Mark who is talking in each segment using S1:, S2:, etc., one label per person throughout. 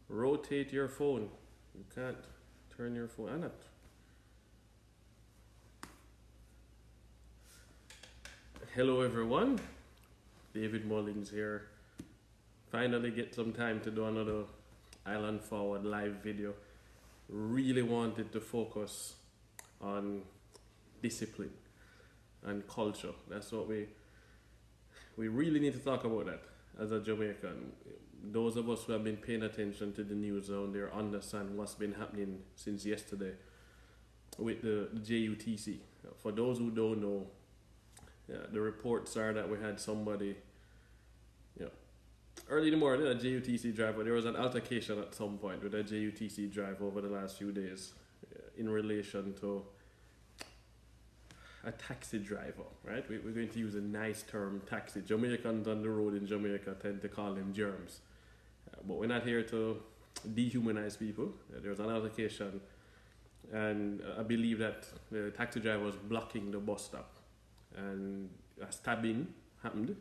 S1: rotate your phone. You can't turn your phone on it. Hello everyone, David Mullins here. Finally get some time to do another Island Forward live video. Really wanted to focus on discipline and culture. That's what we really need to talk about that as a Jamaican. Those of us who have been paying attention to the news down there understand what's been happening since yesterday with the JUTC. For those who don't know, the reports are that we had somebody, early in the morning, a JUTC driver, there was an altercation at some point with a JUTC driver over the last few days in relation to a taxi driver, right? We're going to use a nice term, taxi. Jamaicans on the road in Jamaica tend to call them germs. But we're not here to dehumanize people. There was an altercation, and I believe that the taxi driver was blocking the bus stop, and a stabbing happened.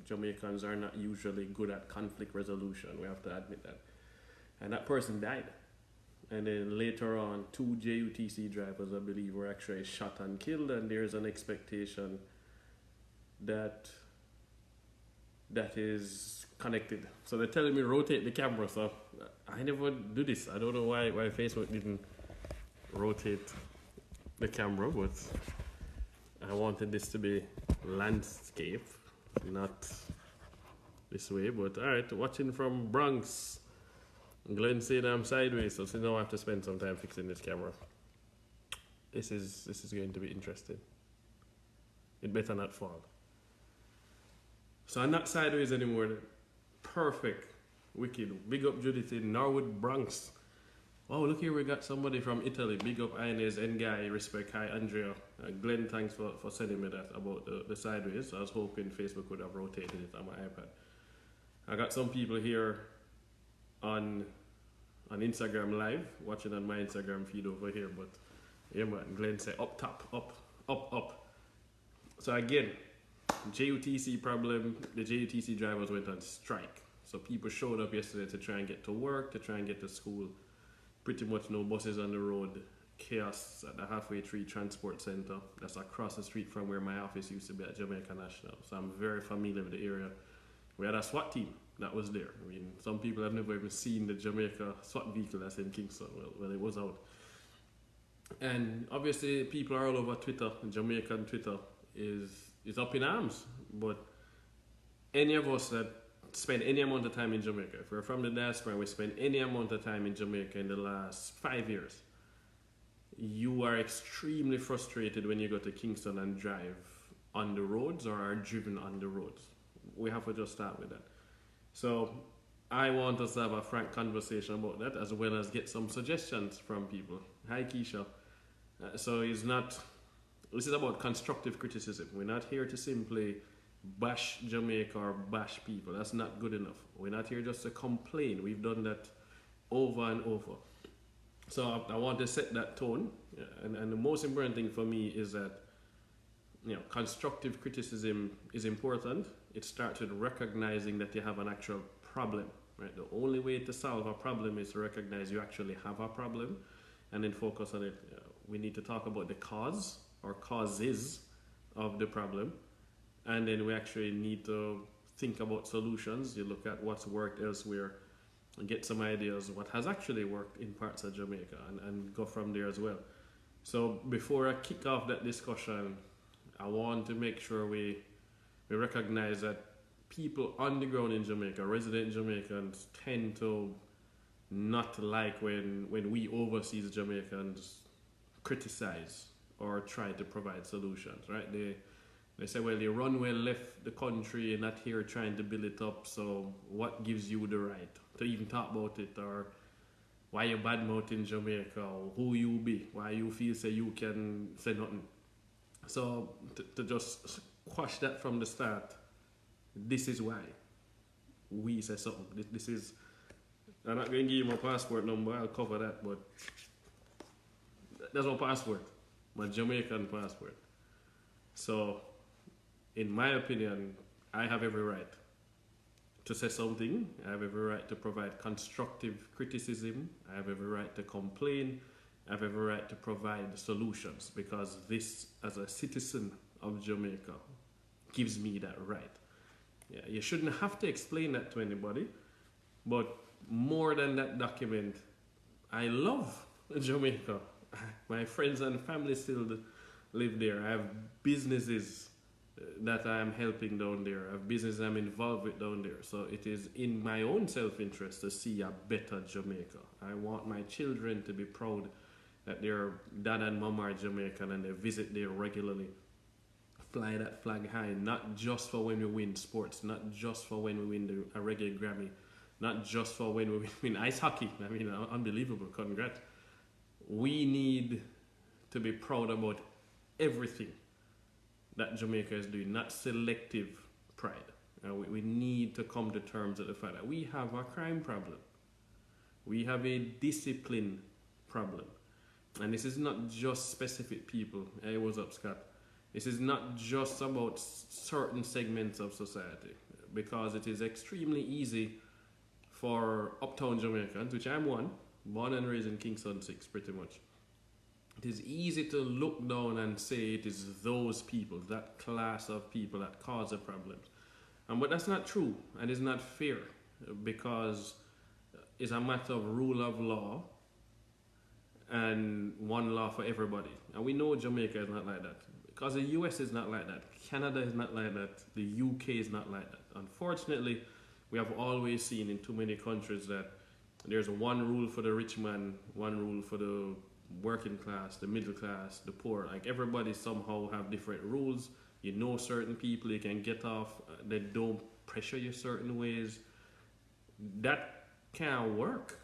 S1: Jamaicans are not usually good at conflict resolution, we have to admit that. And that person died. And then later on, 2 JUTC drivers, I believe, were actually shot and killed, and there's an expectation that is connected. So they're telling me rotate the camera, so I never do this. I don't know why Facebook didn't rotate the camera, but I wanted this to be landscape, not this way. But alright, watching from Bronx. Glenn said I'm sideways, so now I have to spend some time fixing this camera. This is going to be interesting. It better not fall. So I'm not sideways anymore. Perfect. Wicked. Big up Judith in Norwood, Bronx. Oh, look here, we got somebody from Italy. Big up Inez, Nguy, respect. Hi, Andrea. Glenn, thanks for sending me that about the sideways. I was hoping Facebook would have rotated it on my iPad. I got some people here on Instagram live, watching on my Instagram feed over here, but yeah man, Glenn said up top, up. So again, JUTC problem, the JUTC drivers went on strike. So people showed up yesterday to try and get to work, to try and get to school. Pretty much no buses on the road, chaos at the Halfway Tree Transport Center. That's across the street from where my office used to be at Jamaica National. So I'm very familiar with the area. We had a SWAT team that was there. I mean, some people have never even seen the Jamaica SWAT vehicle that's in Kingston. Well, it was out. And obviously, people are all over Twitter. Jamaican Twitter is up in arms. But any of us that spend any amount of time in Jamaica, if we're from the diaspora and we spend any amount of time in Jamaica in the last 5 years, you are extremely frustrated when you go to Kingston and drive on the roads or are driven on the roads. We have to just start with that. So I want us to have a frank conversation about that, as well as get some suggestions from people. Hi Keisha. This is about constructive criticism. We're not here to simply bash Jamaica or bash people. That's not good enough. We're not here just to complain. We've done that over and over. So I want to set that tone. And the most important thing for me is that constructive criticism is important. It starts with recognizing that you have an actual problem, right? The only way to solve a problem is to recognize you actually have a problem and then focus on it. We need to talk about the cause or causes of the problem, and then we actually need to think about solutions. You look at what's worked elsewhere and get some ideas what has actually worked in parts of Jamaica and go from there as well. So before I kick off that discussion, I want to make sure we recognize that people on the ground in Jamaica, resident Jamaicans, tend to not like when we overseas Jamaicans criticize or try to provide solutions, right? They say, well, the runway left the country and not here trying to build it up, so what gives you the right to even talk about it, or why you badmouthing Jamaica, or who you be, why you feel say you can say nothing. So to just quash that from the start, this is why we say something. This is, I'm not going to give you my passport number, I'll cover that, but that's my passport, my Jamaican passport. So, in my opinion, I have every right to say something. I have every right to provide constructive criticism. I have every right to complain. I have every right to provide solutions because this, as a citizen of Jamaica, gives me that right. Yeah, you shouldn't have to explain that to anybody, but more than that document, I love Jamaica. My friends and family still live there. I have businesses that I am helping down there. I have business I'm involved with down there. So it is in my own self-interest to see a better Jamaica. I want my children to be proud that their dad and mom are Jamaican and they visit there regularly. Fly that flag high, not just for when we win sports, not just for when we win a reggae Grammy, not just for when we win ice hockey. I mean, unbelievable, congrats. We need to be proud about everything that Jamaica is doing, not selective pride. We need to come to terms with the fact that we have a crime problem. We have a discipline problem. And this is not just specific people. Hey, what's up, Scott? This is not just about certain segments of society, because it is extremely easy for uptown Jamaicans, which I'm one, born and raised in Kingston 6 pretty much. It is easy to look down and say it is those people, that class of people that cause the problems. But that's not true and it's not fair, because it's a matter of rule of law and one law for everybody. And we know Jamaica is not like that, because the US is not like that, Canada is not like that, the UK is not like that. Unfortunately, we have always seen in too many countries that there's one rule for the rich man, one rule for the working class, the middle class, the poor. Like, everybody somehow have different rules. You know certain people, you can get off, they don't pressure you certain ways. That can't work,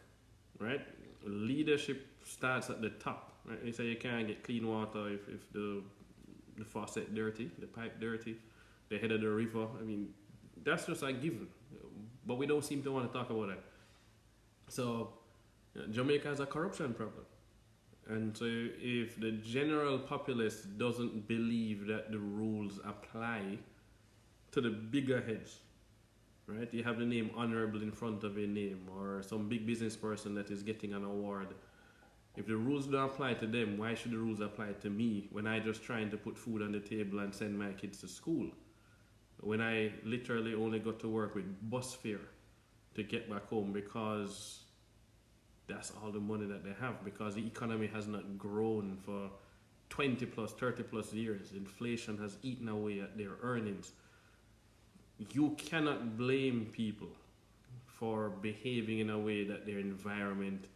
S1: right? Leadership starts at the top, right? They say you can't get clean water if the faucet dirty, the pipe dirty, the head of the river. I mean, that's just a given. But we don't seem to want to talk about that. So, Jamaica has a corruption problem. And so if the general populace doesn't believe that the rules apply to the bigger heads, right? You have the name honorable in front of a name, or some big business person that is getting an award. If the rules don't apply to them, why should the rules apply to me when I just trying to put food on the table and send my kids to school? When I literally only got to work with bus fare to get back home, because that's all the money that they have, because the economy has not grown for 20 plus, 30 plus years. Inflation has eaten away at their earnings. You cannot blame people for behaving in a way that their environment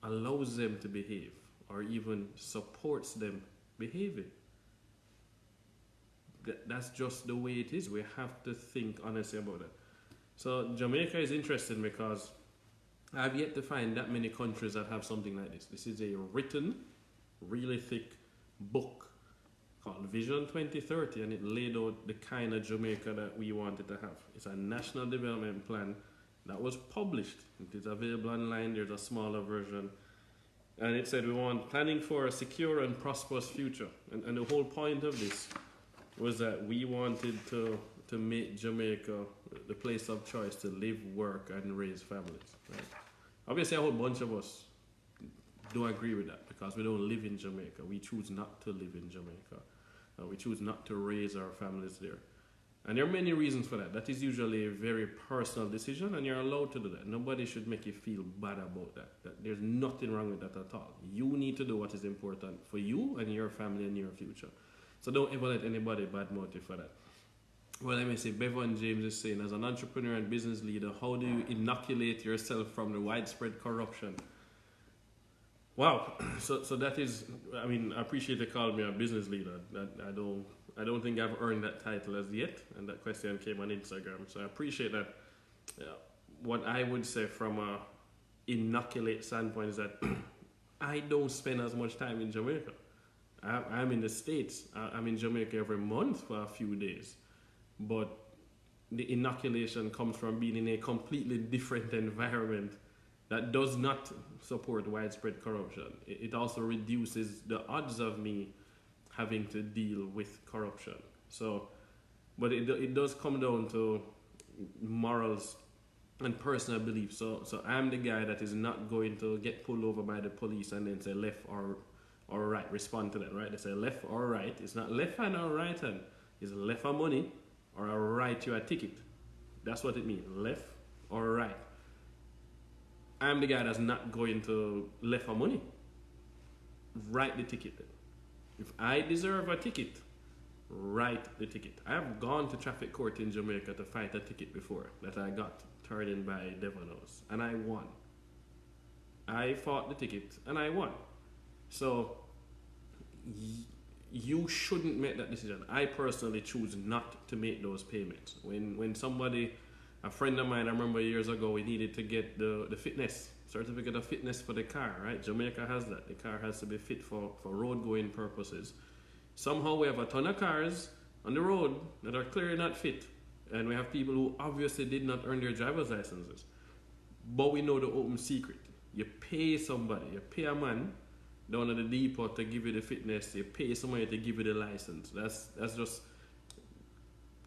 S1: allows them to behave or even supports them behaving. That's just the way it is. We have to think honestly about it. So Jamaica is interesting because I've yet to find that many countries that have something like this. This is a written, really thick book called Vision 2030, and it laid out the kind of Jamaica that we wanted to have. It's a national development plan that was published. It is available online. There's a smaller version. And it said we want planning for a secure and prosperous future. And the whole point of this was that we wanted to make Jamaica the place of choice to live, work, and raise families. Right? Obviously, a whole bunch of us don't agree with that because we don't live in Jamaica. We choose not to live in Jamaica. We choose not to raise our families there. And there are many reasons for that. That is usually a very personal decision, and you're allowed to do that. Nobody should make you feel bad about that. There's nothing wrong with that at all. You need to do what is important for you and your family and your future. So don't ever let anybody badmouth you for that. Well, let me say, Bevan James is saying, as an entrepreneur and business leader, how do you inoculate yourself from the widespread corruption? Wow. So that is, I mean, I appreciate you calling me a business leader. I don't think I've earned that title as yet, and that question came on Instagram. So I appreciate that. What I would say from a inoculate standpoint is that I don't spend as much time in Jamaica. I'm in the States. I'm in Jamaica every month for a few days. But the inoculation comes from being in a completely different environment that does not support widespread corruption. It also reduces the odds of me having to deal with corruption. So, but it does come down to morals and personal beliefs. So I'm the guy that is not going to get pulled over by the police and then say left or right. Respond to that, right? They say left or right. It's not left hand or right hand. It's left for money or I write you a ticket. That's what it means. Left or right. I'm the guy that's not going to left for money. Write the ticket. If I deserve a ticket, write the ticket. I have gone to traffic court in Jamaica to fight a ticket before that I got turned in by Devonos, and I won. I fought the ticket and I won. So you shouldn't make that decision. I personally choose not to make those payments. When somebody, a friend of mine, I remember years ago, we needed to get the fitness certificate of fitness for the car, right? Jamaica has that. The car has to be fit for road going purposes. Somehow we have a ton of cars on the road that are clearly not fit, and we have people who obviously did not earn their driver's licenses. But we know the open secret. You pay somebody, you pay a man down at the depot to give you the fitness, you pay somebody to give you the license. That's just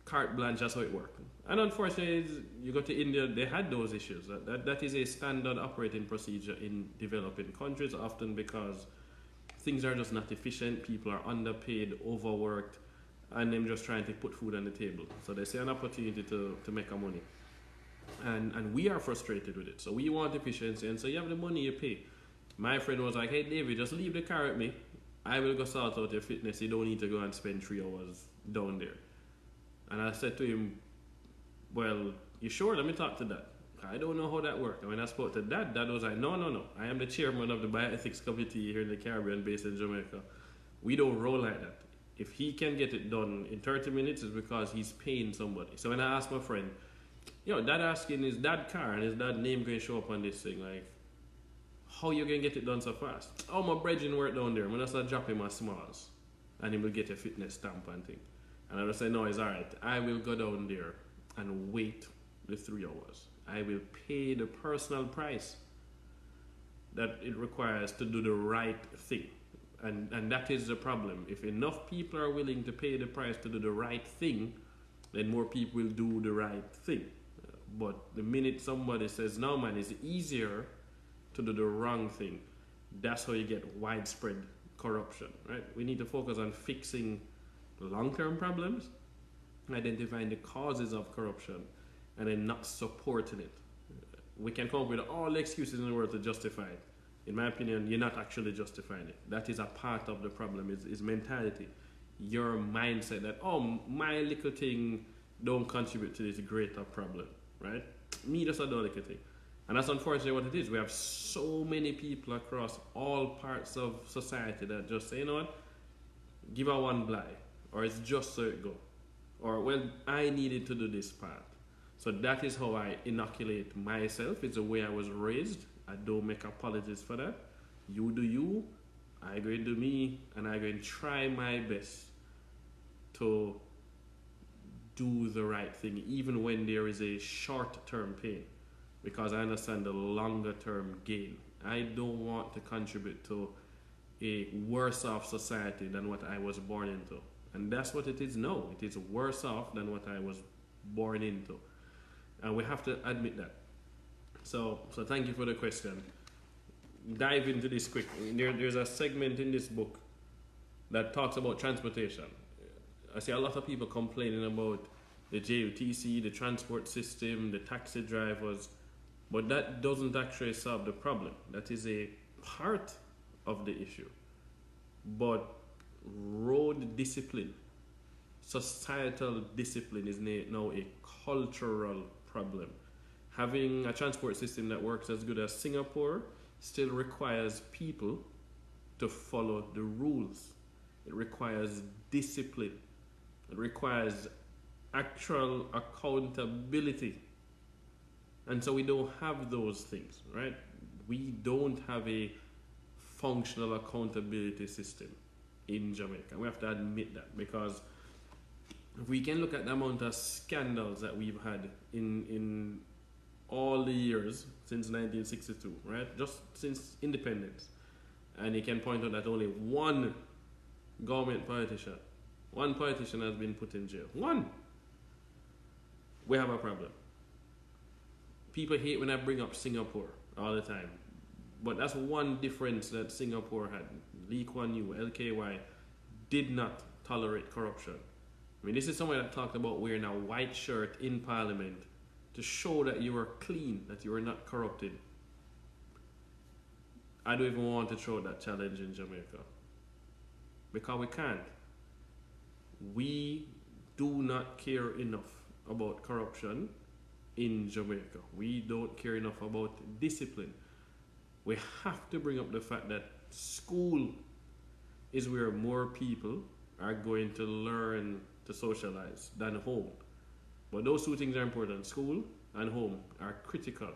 S1: carte blanche, that's how it works. And unfortunately, you go to India, they had those issues. That is a standard operating procedure in developing countries, often because things are just not efficient, people are underpaid, overworked, and them just trying to put food on the table. So they see an opportunity to make a money. And we are frustrated with it. So we want efficiency, and so you have the money, you pay. My friend was like, hey David, just leave the car at me. I will go sort out your fitness. You don't need to go and spend 3 hours down there. And I said to him, well, you sure? Let me talk to Dad. I don't know how that worked. And when I spoke to Dad was like, no. I am the chairman of the bioethics committee here in the Caribbean based in Jamaica. We don't roll like that. If he can get it done in 30 minutes, it's because he's paying somebody. So when I asked my friend, Dad asking his dad car and his dad name going to show up on this thing, like, how you going to get it done so fast? Oh, my brethren work down there. I'm going to start dropping my smalls. And he will get a fitness stamp and thing. And I just say, no, it's alright. I will go down there and wait the 3 hours. I will pay the personal price that it requires to do the right thing. And that is the problem. If enough people are willing to pay the price to do the right thing, then more people will do the right thing. But the minute somebody says, no man, it's easier to do the wrong thing, that's how you get widespread corruption, right? We need to focus on fixing long-term problems, identifying the causes of corruption, and then not supporting it. We can come up with all the excuses in the world to justify it. In my opinion, you're not actually justifying it. That is a part of the problem, is mentality. Your mindset that, oh, my little thing don't contribute to this greater problem, right? Me, just a little thing. And that's unfortunately what it is. We have so many people across all parts of society that just say, you know what, give her one blind, or it's just so it go. Or, well, I needed to do this part. So that is how I inoculate myself. It's the way I was raised. I don't make apologies for that. You do you, I go and do me, and I go and try my best to do the right thing, even when there is a short-term pain, because I understand the longer-term gain. I don't want to contribute to a worse-off society than what I was born into. And that's what it is now. It is worse off than what I was born into. And we have to admit that. So thank you for the question. Dive into this quick. There's a segment in this book that talks about transportation. I see a lot of people complaining about the JUTC, the transport system, the taxi drivers, but that doesn't actually solve the problem. That is a part of the issue. But road discipline, societal discipline is now a cultural problem. Having a transport system that works as good as Singapore still requires people to follow the rules. It requires discipline. It requires actual accountability. And so we don't have those things, right? We don't have a functional accountability system in Jamaica. We have to admit that, because if we can look at the amount of scandals that we've had in all the years since 1962, right? Just since independence. And you can point out that only one government politician has been put in jail. One. we have a problem. People hate when I bring up Singapore all the time. But that's one difference that Singapore had. Lee Kuan Yew, LKY, did not tolerate corruption. I mean, this is someone that talked about wearing a white shirt in Parliament to show that you are clean, that you are not corrupted. I don't even want to throw that challenge in Jamaica. Because we can't. We do not care enough about corruption in Jamaica. We don't care enough about discipline. We have to bring up the fact that school is where more people are going to learn to socialize than home. But those two things are important. School and home are critical.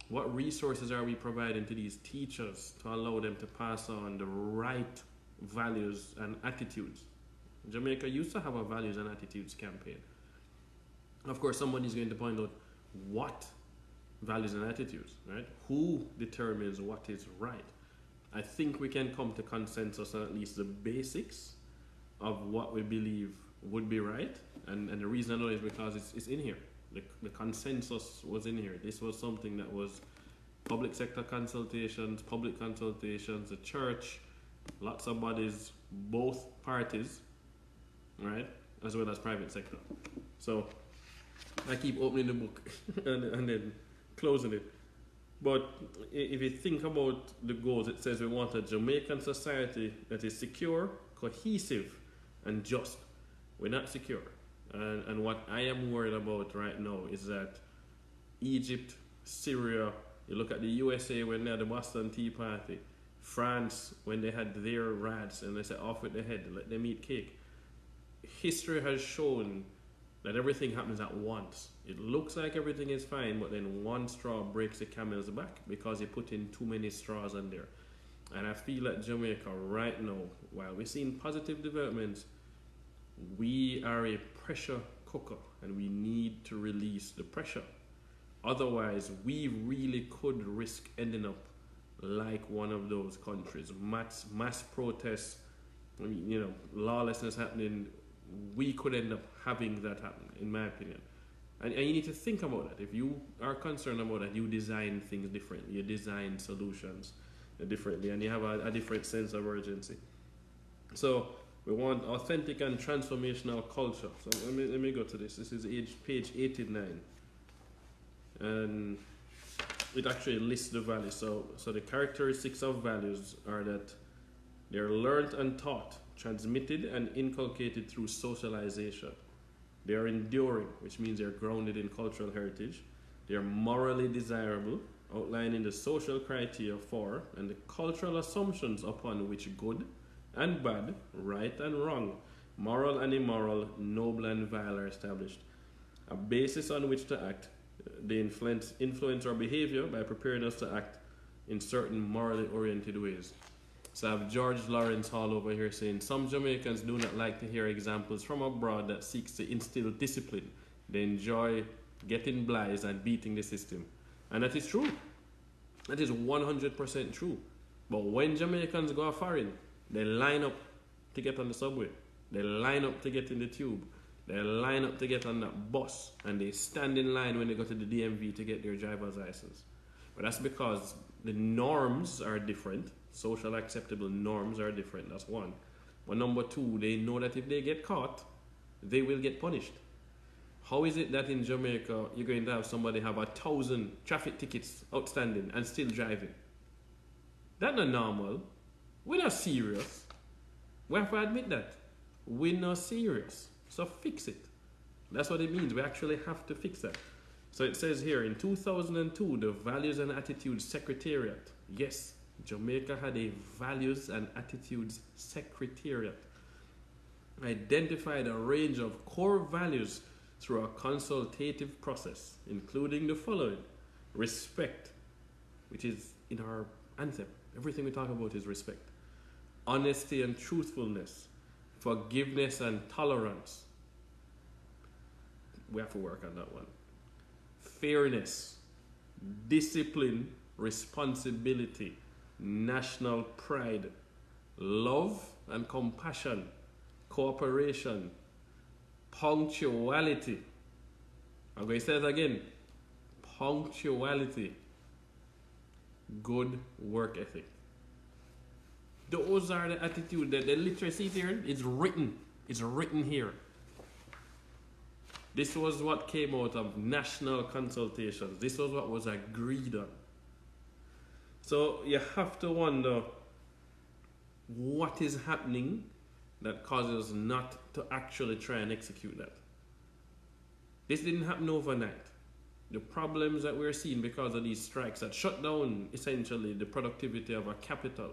S1: What resources are we providing to these teachers to allow them to pass on the right values and attitudes? Jamaica used to have a values and attitudes campaign. Of course, somebody's going to point out what values and attitudes, right? Who determines what is right? I think we can come to consensus on at least the basics of what we believe would be right. And the reason I know is because it's in here. The consensus was in here. This was something that was public sector consultations, public consultations, the church, lots of bodies, both parties, right? As well as private sector. So I keep opening the book and then closing it. But if you think about the goals, it says we want a Jamaican society that is secure, cohesive, and just. We're not secure. And what I am worried about right now is that Egypt, Syria, you look at the USA when they had the Boston Tea Party, France when they had their rats and they said off with the head, let them eat cake. History has shown that everything happens at once. It looks like everything is fine, but then one straw breaks the camel's back because you put in too many straws on there. And I feel that Jamaica right now, while we're seeing positive developments, we are a pressure cooker and we need to release the pressure. Otherwise, we really could risk ending up like one of those countries. Mass protests, I mean, lawlessness happening. We could end up having that happen, in my opinion. And you need to think about that. If you are concerned about that, you design things differently. You design solutions differently, and you have a different sense of urgency. So we want authentic and transformational culture. So let me go to this. This is page 89. And it actually lists the values. So the characteristics of values are that they're learned and taught, transmitted and inculcated through socialization. They are enduring, which means they're grounded in cultural heritage. They are morally desirable, outlining the social criteria for and the cultural assumptions upon which good and bad, right and wrong, moral and immoral, noble and vile are established. A basis on which to act. They influence our behavior by preparing us to act in certain morally oriented ways. So I have George Lawrence Hall over here saying, some Jamaicans do not like to hear examples from abroad that seeks to instill discipline. They enjoy getting blighs and beating the system. And that is true. That is 100% true. But when Jamaicans go foreign, they line up to get on the subway. They line up to get in the tube. They line up to get on that bus. And they stand in line when they go to the DMV to get their driver's license. But that's because the norms are different. Social acceptable norms are different. That's one. But number two, they know that if they get caught, they will get punished. How is it that in Jamaica you're going to have somebody have 1,000 traffic tickets outstanding and still driving? That's not normal. We're not serious. We have to admit that. We're not serious. So fix it. That's what it means. We actually have to fix that. So it says here, in 2002, the Values and Attitudes Secretariat. Yes, Jamaica had a Values and Attitudes Secretariat. Identified a range of core values through a consultative process, including the following. Respect, which is in our anthem. Everything we talk about is respect. Honesty and truthfulness. Forgiveness and tolerance. We have to work on that one. Fairness. Discipline, responsibility. National pride. Love and compassion. Cooperation. Punctuality. I'm going to say it again. Punctuality, good work ethic. Those are the attitude that the literacy here is written. It's written here. This was what came out of national consultations. This was what was agreed on. So you have to wonder what is happening that causes us not to actually try and execute that. This didn't happen overnight. The problems that we're seeing because of these strikes that shut down essentially the productivity of a capital,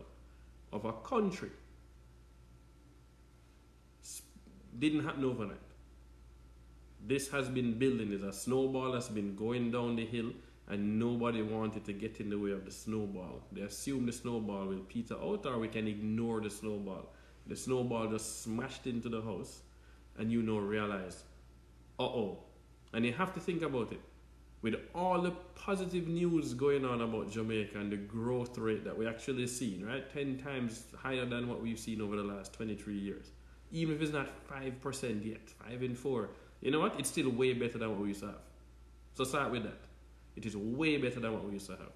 S1: of a country, didn't happen overnight. This has been building. It's a snowball that's been going down the hill, and nobody wanted to get in the way of the snowball. They assume the snowball will peter out, or we can ignore the snowball. The snowball just smashed into the house, and realize, uh-oh. And you have to think about it. With all the positive news going on about Jamaica and the growth rate that we actually seen, right? 10 times higher than what we've seen over the last 23 years. Even if it's not 5% yet, 5 and 4. You know what? It's still way better than what we used to have. So start with that. It is way better than what we used to have.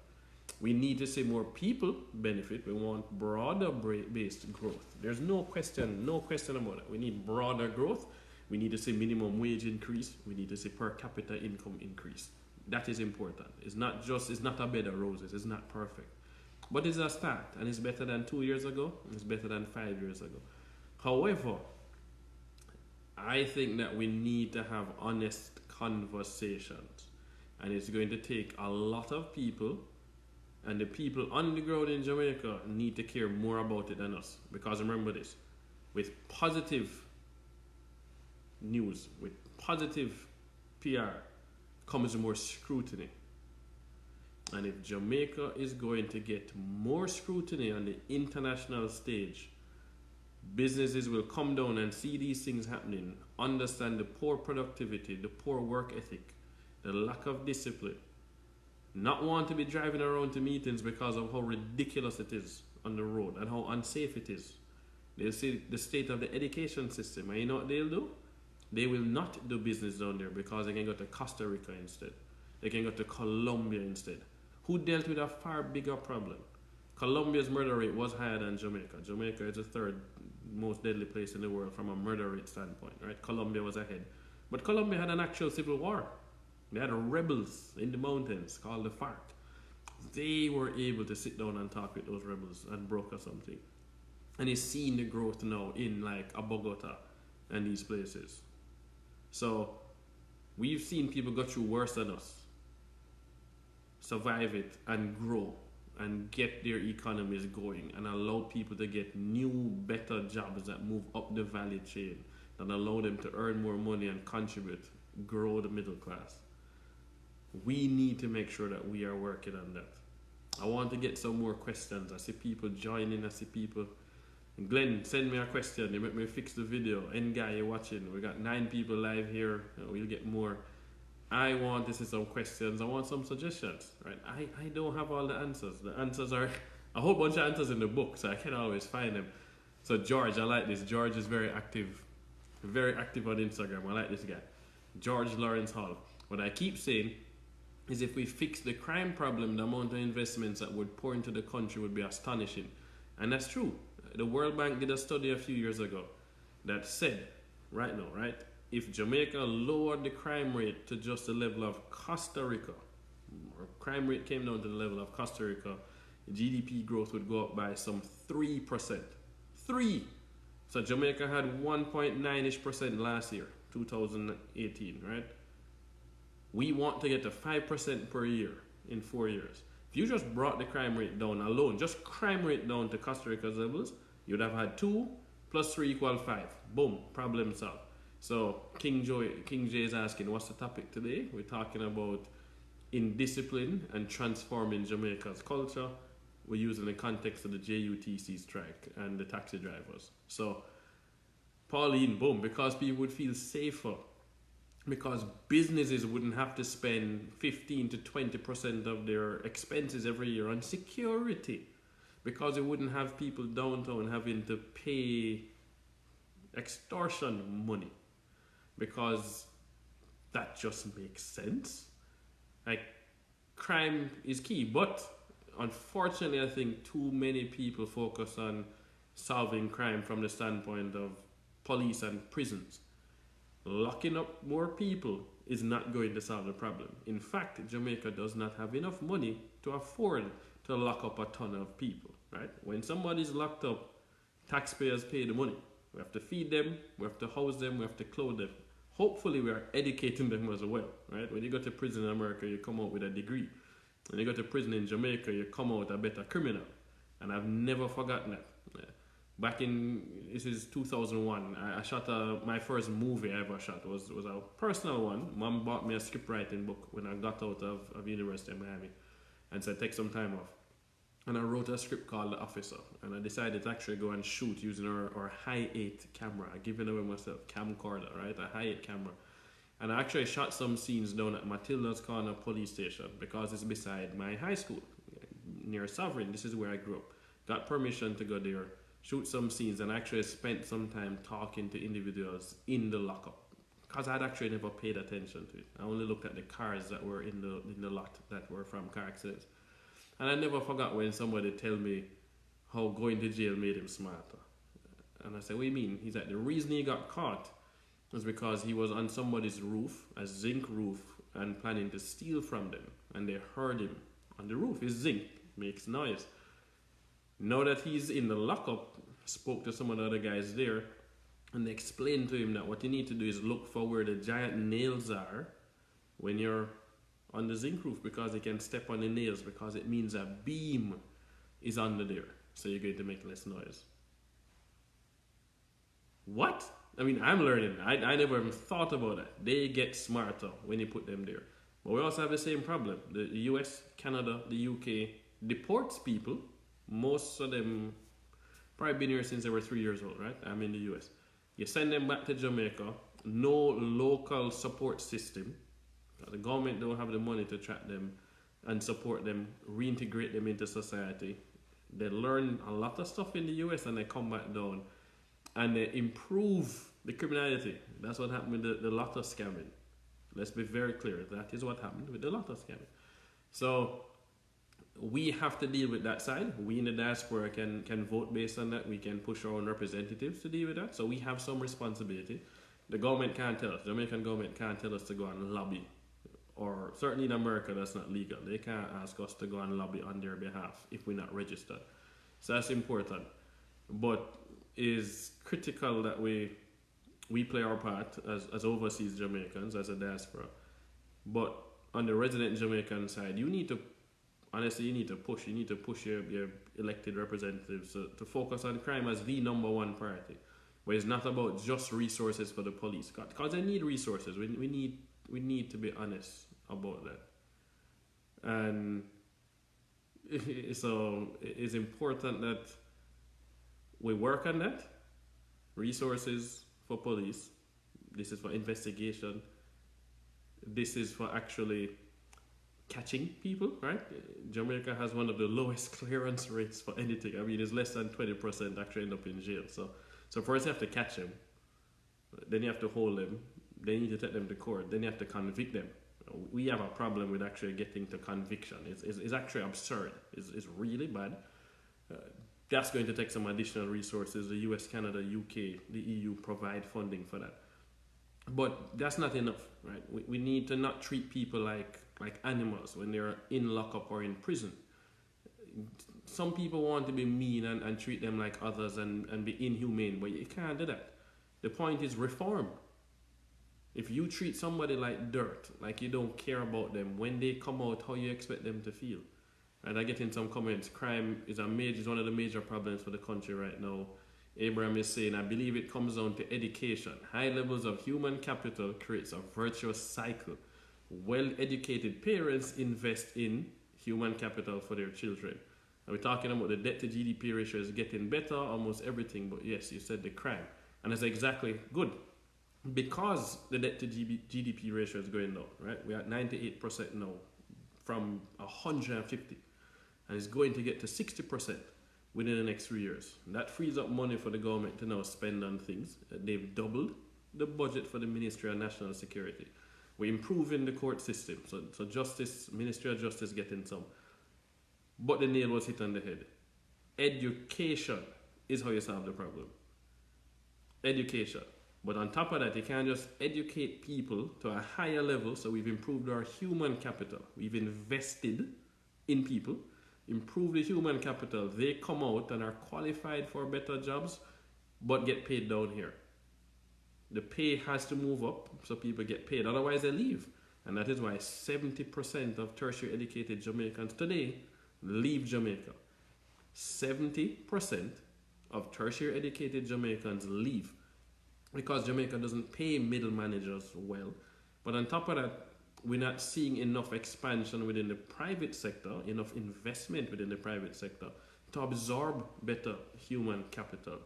S1: We need to see more people benefit. We want broader based growth. There's no question about it. We need broader growth. We need to see minimum wage increase. We need to see per capita income increase. That is important. It's not a bed of roses. It's not perfect. But it's a start, and it's better than 2 years ago. It's better than 5 years ago. However, I think that we need to have honest conversations, and it's going to take a lot of people, and the people on the ground in Jamaica need to care more about it than us. Because remember this, with positive news, with positive PR, comes more scrutiny. And if Jamaica is going to get more scrutiny on the international stage, businesses will come down and see these things happening, understand the poor productivity, the poor work ethic, the lack of discipline, not want to be driving around to meetings because of how ridiculous it is on the road and how unsafe it is. They'll see the state of the education system, and you know what they'll do? They will not do business down there because they can go to Costa Rica instead. They can go to Colombia instead. Who dealt with a far bigger problem? Colombia's murder rate was higher than Jamaica. Jamaica is the third most deadly place in the world from a murder rate standpoint, right? Colombia was ahead. But Colombia had an actual civil war. They had rebels in the mountains called the FARC. They were able to sit down and talk with those rebels and broker something. And you're seeing the growth now in like a Bogota and these places. So we've seen people go through worse than us, survive it and grow and get their economies going and allow people to get new, better jobs that move up the value chain, that allow them to earn more money and contribute, grow the middle class. We need to make sure that we are working on that. I want to get some more questions. I see people joining, I see people. Glenn, send me a question. You make me fix the video. Any guy you're watching, we got 9 people live here. We'll get more. I want to see some questions. I want some suggestions. Right? I don't have all the answers. The answers are a whole bunch of answers in the book, so I can't always find them. So George, I like this. George is very active on Instagram. I like this guy, George Lawrence Hall. What I keep saying is, if we fix the crime problem, the amount of investments that would pour into the country would be astonishing, and that's true. The World Bank did a study a few years ago that said, right now, right, if Jamaica lowered the crime rate to just the level of Costa Rica, or crime rate came down to the level of Costa Rica, GDP growth would go up by some 3%. 3! So Jamaica had 1.9% last year, 2018, right? We want to get to 5% per year in 4 years. If you just brought the crime rate down alone, just crime rate down to Costa Rica's levels, you'd have had 2 plus 3 equal 5. Boom, problem solved. So King J is asking, what's the topic today? We're talking about indiscipline and transforming Jamaica's culture. We're using the context of the JUTC strike and the taxi drivers. So Pauline, boom, because people would feel safer, because businesses wouldn't have to spend 15 to 20% of their expenses every year on security, because they wouldn't have people downtown having to pay extortion money, because that just makes sense. Like, crime is key, but unfortunately, I think too many people focus on solving crime from the standpoint of police and prisons. Locking up more people is not going to solve the problem. In fact, Jamaica does not have enough money to afford to lock up a ton of people, right? When somebody's locked up, taxpayers pay the money. We have to feed them, we have to house them, we have to clothe them. Hopefully we are educating them as well, right? When you go to prison in America, you come out with a degree. When you go to prison in Jamaica, you come out a better criminal. And I've never forgotten that. Back in, this is 2001, I shot my first movie I ever shot. Was a personal one. Mom bought me a script writing book when I got out of University of Miami and said, take some time off. And I wrote a script called The Officer. And I decided to actually go and shoot using our high 8 camera. I giving away myself, camcorder, right? A high 8 camera. And I actually shot some scenes down at Matilda's Corner police station because it's beside my high school, near Sovereign. This is where I grew up. Got permission to go there, shoot some scenes, and actually spent some time talking to individuals in the lockup because I'd actually never paid attention to it. I only looked at the cars that were in the lot that were from car accidents. And I never forgot when somebody tell me how going to jail made him smarter. And I said, what do you mean? He said, the reason he got caught was because he was on somebody's roof, a zinc roof, and planning to steal from them. And they heard him on the roof. It's zinc, makes noise. Now that he's in the lockup, spoke to some of the other guys there, and they explained to him that what you need to do is look for where the giant nails are when you're on the zinc roof, because you can step on the nails, because it means a beam is under there, so you're going to make less noise. What? I mean, I'm learning. I never even thought about that. They get smarter when you put them there. But we also have the same problem. The US, Canada, the UK deports people. Most of them probably been here since they were 3 years old, right? I'm in the US. You send them back to Jamaica, no local support system. The government don't have the money to track them and support them, reintegrate them into society. They learn a lot of stuff in the US and they come back down and they improve the criminality. That's what happened with the lotto scamming. Let's be very clear. That is what happened with the lotto scamming. So we have to deal with that side. We in the diaspora can vote based on that. We can push our own representatives to deal with that. So we have some responsibility. The government can't tell us. The American government can't tell us to go and lobby. Or certainly in America, that's not legal. They can't ask us to go and lobby on their behalf if we're not registered. So that's important. But it's critical that we play our part as overseas Jamaicans, as a diaspora. But on the resident Jamaican side, you need to push. You need to push your elected representatives to focus on crime as the number one priority. But it's not about just resources for the police, because they need resources. We need to be honest about that. And so it's important that we work on that. Resources for police. This is for investigation. This is for actually catching people, right? Jamaica has one of the lowest clearance rates for anything. I mean, it's less than 20% actually end up in jail. So first you have to catch them. Then you have to hold them. Then you need to take them to court. Then you have to convict them. We have a problem with actually getting to conviction. It's actually absurd. It's really bad. That's going to take some additional resources. The US, Canada, UK, the EU provide funding for that. But that's not enough, right? We need to not treat people like animals when they're in lockup or in prison. Some people want to be mean and treat them like others and be inhumane, but you can't do that. The point is reform. If you treat somebody like dirt, like you don't care about them, when they come out, how you expect them to feel? And I get in some comments, crime is one of the major problems for the country right now. Abraham is saying, I believe it comes down to education. High levels of human capital creates a virtuous cycle. Well-educated parents invest in human capital for their children. And we're talking about the debt to GDP ratio is getting better, almost everything, but yes, you said the crime. And that's exactly good. Because the debt to GDP ratio is going down, right? We're at 98% now from 150. And it's going to get to 60% within the next 3 years. And that frees up money for the government to now spend on things. They've doubled the budget for the Ministry of National Security. We're improving the court system. So justice, Ministry of Justice getting some. But the nail was hit on the head. Education is how you solve the problem. Education. But on top of that, you can't just educate people to a higher level. So we've improved our human capital. We've invested in people, improved the human capital. They come out and are qualified for better jobs, but get paid down here. The pay has to move up so people get paid. Otherwise, they leave. And that is why 70% of tertiary educated Jamaicans today leave Jamaica. 70% of tertiary educated Jamaicans leave because Jamaica doesn't pay middle managers well. But on top of that, we're not seeing enough expansion within the private sector, enough investment within the private sector to absorb better human capital,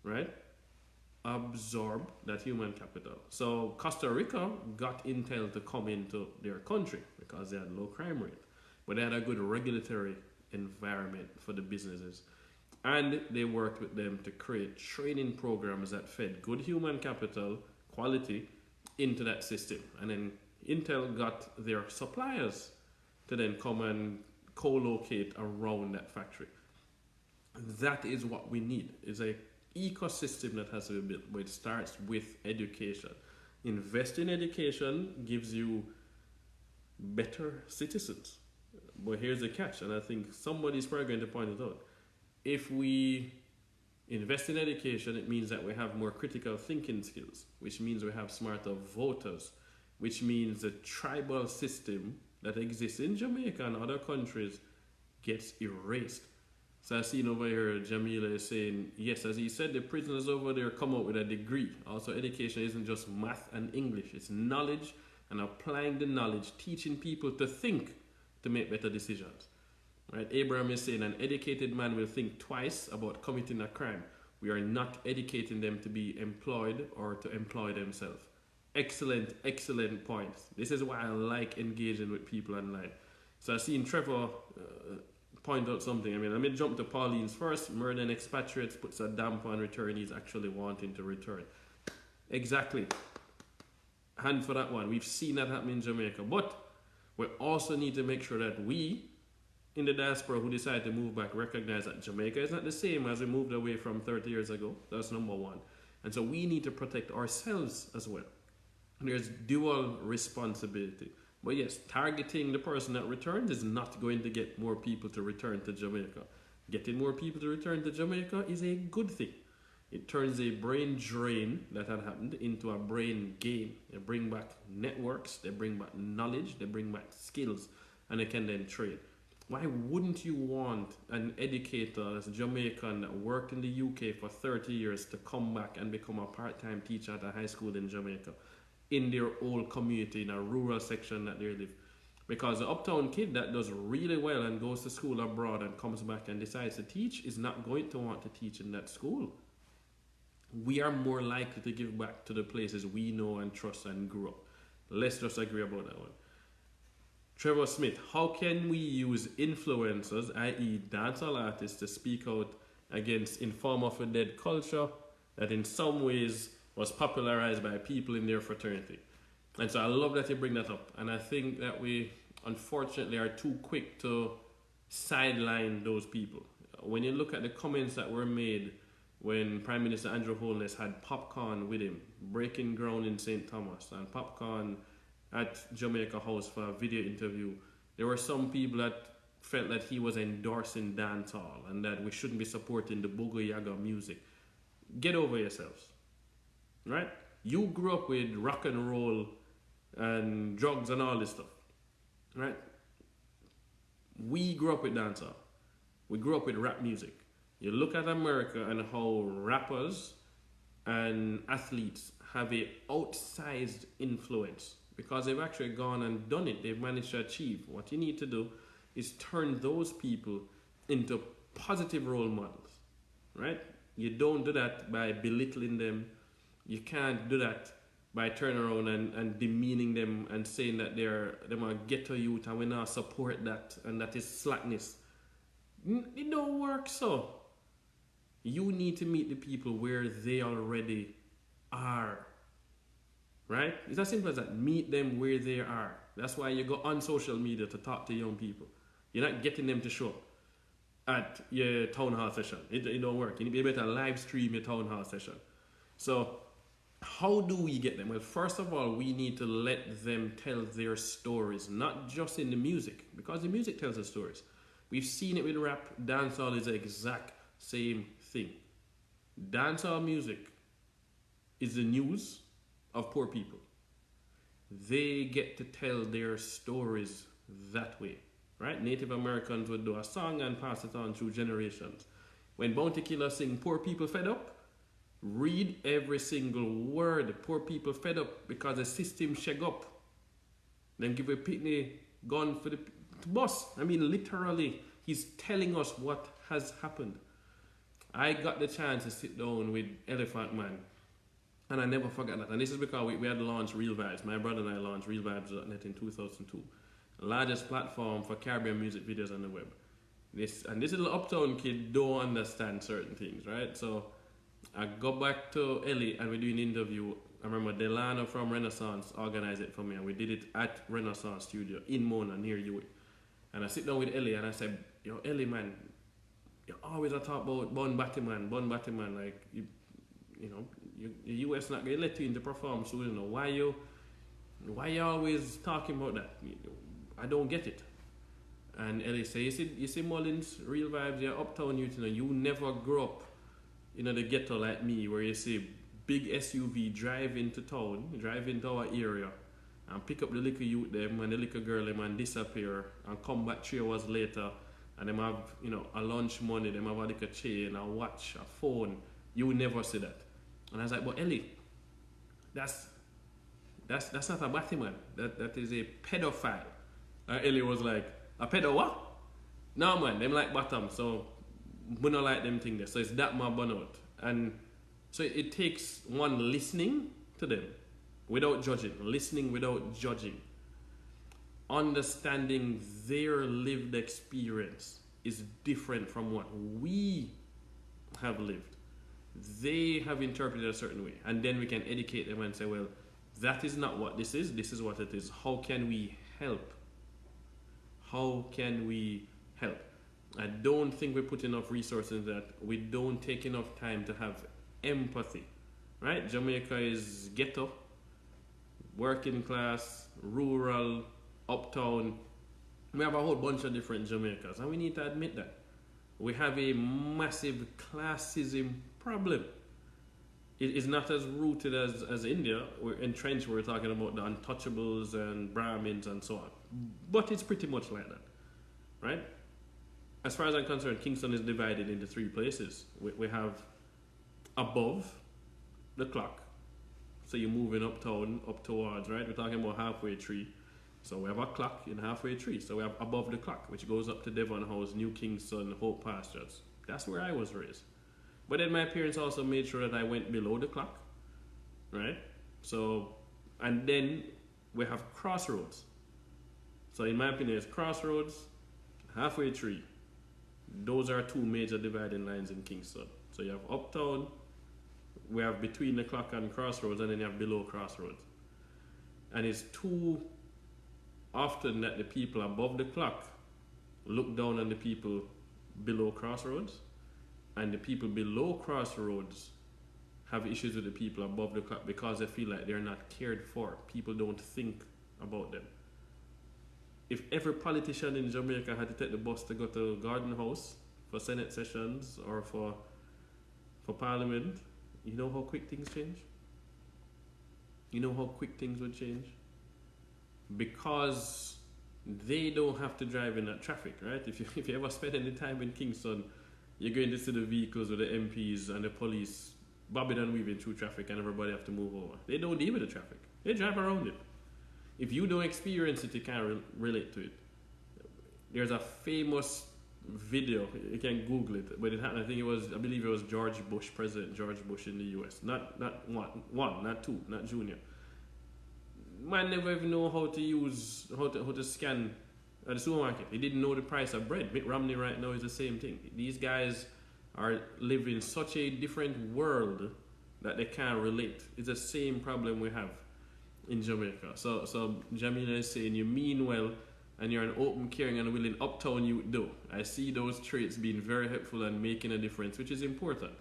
S1: right? Absorb that human capital. So Costa Rica got Intel to come into their country because they had low crime rate, but they had a good regulatory environment for the businesses. And they worked with them to create training programs that fed good human capital quality into that system. And then Intel got their suppliers to then come and co-locate around that factory. That is what we need. It's a ecosystem that has to be built, but it starts with education. Invest in education gives you better citizens. But here's the catch, and I think somebody's probably going to point it out. If we invest in education, it means that we have more critical thinking skills, which means we have smarter voters, which means the tribal system that exists in Jamaica and other countries gets erased. So I seen over here, Jamila is saying, yes, as he said, the prisoners over there come out with a degree. Also, education isn't just math and English. It's knowledge and applying the knowledge, teaching people to think to make better decisions. Right? Abraham is saying an educated man will think twice about committing a crime. We are not educating them to be employed or to employ themselves. Excellent, excellent points. This is why I like engaging with people online. So I seen Trevor point out something. I mean, let me jump to Pauline's first. Murder and expatriates puts a damper on returnees actually wanting to return. Exactly. Hand for that one. We've seen that happen in Jamaica. But we also need to make sure that we, in the diaspora who decide to move back, recognize that Jamaica is not the same as we moved away from 30 years ago. That's number one. And so we need to protect ourselves as well. There's dual responsibility. But yes, targeting the person that returns is not going to get more people to return to Jamaica. Getting more people to return to Jamaica is a good thing. It turns a brain drain that had happened into a brain gain. They bring back networks, they bring back knowledge, they bring back skills, and they can then trade. Why wouldn't you want an educator that's Jamaican that worked in the UK for 30 years to come back and become a part-time teacher at a high school in Jamaica, in their old community, in a rural section that they live? Because the uptown kid that does really well and goes to school abroad and comes back and decides to teach is not going to want to teach in that school. We are more likely to give back to the places we know and trust and grew up. Let's just agree about that one. Trevor Smith, how can we use influencers, i.e. dancehall artists, to speak out against Inform of a Dead culture that in some ways was popularized by people in their fraternity? And so I love that you bring that up. And I think that we, unfortunately, are too quick to sideline those people. When you look at the comments that were made when Prime Minister Andrew Holness had Popcorn with him, breaking ground in St. Thomas, and Popcorn at Jamaica House for a video interview, there were some people that felt that he was endorsing dancehall and that we shouldn't be supporting the Boogie Yaga music. Get over yourselves, right? You grew up with rock and roll and drugs and all this stuff, right? We grew up with dancehall. We grew up with rap music. You look at America and how rappers and athletes have a outsized influence because they've actually gone and done it. They've managed to achieve. What you need to do is turn those people into positive role models, right? You don't do that by belittling them. You can't do that by turning around and demeaning them and saying that they're a ghetto youth and we not support that and that is slackness. It don't work so. You need to meet the people where they already are, right? It's as simple as that. Meet them where they are. That's why you go on social media to talk to young people. You're not getting them to show up at your town hall session. It don't work. You need to be able to live stream your town hall session. So how do we get them? Well, first of all, we need to let them tell their stories, not just in the music, because the music tells the stories. We've seen it with rap. Dancehall is the exact same thing. Dancehall music is the news of poor people. They get to tell their stories that way, right? Native Americans would do a song and pass it on through generations. When Bounty Killer sing "Poor People Fed Up," read every single word. Poor people fed up because the system shake up. Then give a pitney gun for the boss. I mean, literally, he's telling us what has happened. I got the chance to sit down with Elephant Man, and I never forgot that. And this is because we had launched Real Vibes. My brother and I launched realvibes.net in 2002. The largest platform for Caribbean music videos on the web. This little uptown kid don't understand certain things, right? So I go back to Ellie and we do an interview. I remember Delano from Renaissance organized it for me, and we did it at Renaissance Studio in Mona near you. And I sit down with Ellie and I said, "Yo, Ellie, man, you always talk about Bun Battyman, like you know, the US not gonna let you in to perform, so you know why you always talking about that? I don't get it." And Ellie say, you see Mullins, Real Vibes, you're uptown youth, you know, you never grew up the ghetto like me, where you see big SUV drive into town, drive into our area, and pick up the little youth them and the little girl them and disappear and come back 3 hours later, and them have a lunch money, them have a little chain, a watch, a phone. You will never see that. And I was like, but Ellie, that's not a Batman. That is a pedophile. And Ellie was like, a pedo what? No man, them like bottom, so we don't like them thing there. So it's that my burnout. And so it takes one listening to them without judging, listening without judging. Understanding their lived experience is different from what we have lived. They have interpreted a certain way, and then we can educate them and say, well, that is not what this is what it is. How can we help? How can we help? I don't think we put enough resources in that. We don't take enough time to have empathy, right? Jamaica is ghetto, working class, rural, uptown. We have a whole bunch of different Jamaicas, and we need to admit that. We have a massive classism problem. It is not as rooted as India. We're entrenched, we're talking about the untouchables and Brahmins and so on. But it's pretty much like that, right? As far as I'm concerned, Kingston is divided into 3 places. We have above the clock. So you're moving uptown, up towards, right? We're talking about halfway tree. So we have a clock in halfway tree. So we have above the clock, which goes up to Devon House, New Kingston, Hope Pastures. That's where I was raised. But then my parents also made sure that I went below the clock, right? So, and then we have crossroads. So in my opinion, it's crossroads, halfway tree. Those are 2 major dividing lines in Kingston. So you have uptown, we have between the clock and crossroads, and then you have below crossroads. And it's too often that the people above the clock look down on the people below crossroads, and the people below crossroads have issues with the people above the clock because they feel like they're not cared for. People don't think about them. If every politician in Jamaica had to take the bus to go to Garden House for Senate sessions or for Parliament, you know how quick things change? You know how quick things would change? Because they don't have to drive in that traffic, right? If you ever spend any time in Kingston, you're going to see the vehicles with the MPs and the police bobbing and weaving through traffic, and everybody have to move over. They don't deal with the traffic. They drive around it. If you don't experience it, you can't relate to it. There's a famous video, you can Google it, but it happened, I believe it was President George Bush in the US. Not one, not 2, not Junior. Man never even know how to scan at the supermarket. He didn't know the price of bread. Mitt Romney right now is the same thing. These guys are living such a different world that they can't relate. It's the same problem we have. in Jamaica. So Jamila is saying you mean well and you're an open, caring and willing uptown youth though. I see those traits being very helpful and making a difference, which is important.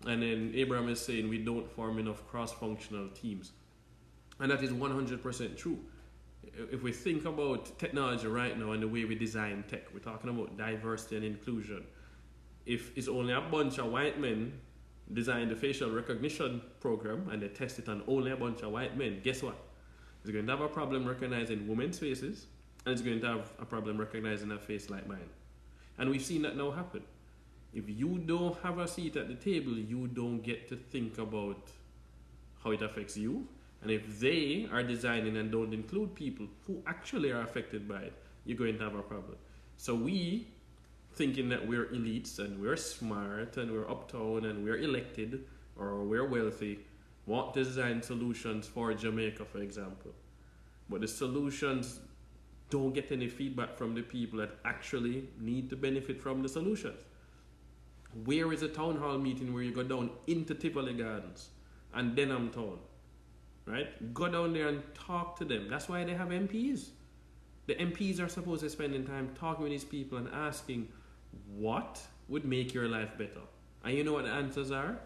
S1: And then Abraham is saying we don't form enough cross-functional teams. And that is 100% true. If we think about technology right now and the way we design tech, we're talking about diversity and inclusion. If it's only a bunch of white men design the facial recognition program and they test it on only a bunch of white men, guess what? It's going to have a problem recognizing women's faces, and it's going to have a problem recognizing a face like mine. And we've seen that now happen. If you don't have a seat at the table, you don't get to think about how it affects you. And if they are designing and don't include people who actually are affected by it, you're going to have a problem. So we, thinking that we're elites and we're smart and we're uptown and we're elected or we're wealthy, want to design solutions for Jamaica, for example. But the solutions don't get any feedback from the people that actually need to benefit from the solutions. Where is a town hall meeting where you go down into Tivoli Gardens and Denham Town? Right? Go down there and talk to them. That's why they have MPs. The MPs are supposed to spend time talking with these people and asking what would make your life better. And you know what the answers are?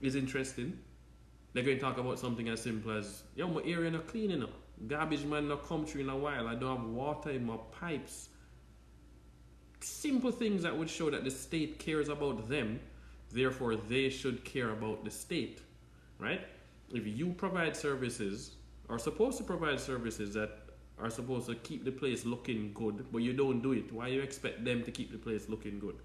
S1: It's interesting. They're going to talk about something as simple as, yo, my area not clean enough. Garbage man not come through in a while. I don't have water in my pipes. Simple things that would show that the state cares about them, therefore they should care about the state, right? If you provide services, or supposed to provide services that are supposed to keep the place looking good, but you don't do it, why you expect them to keep the place looking good?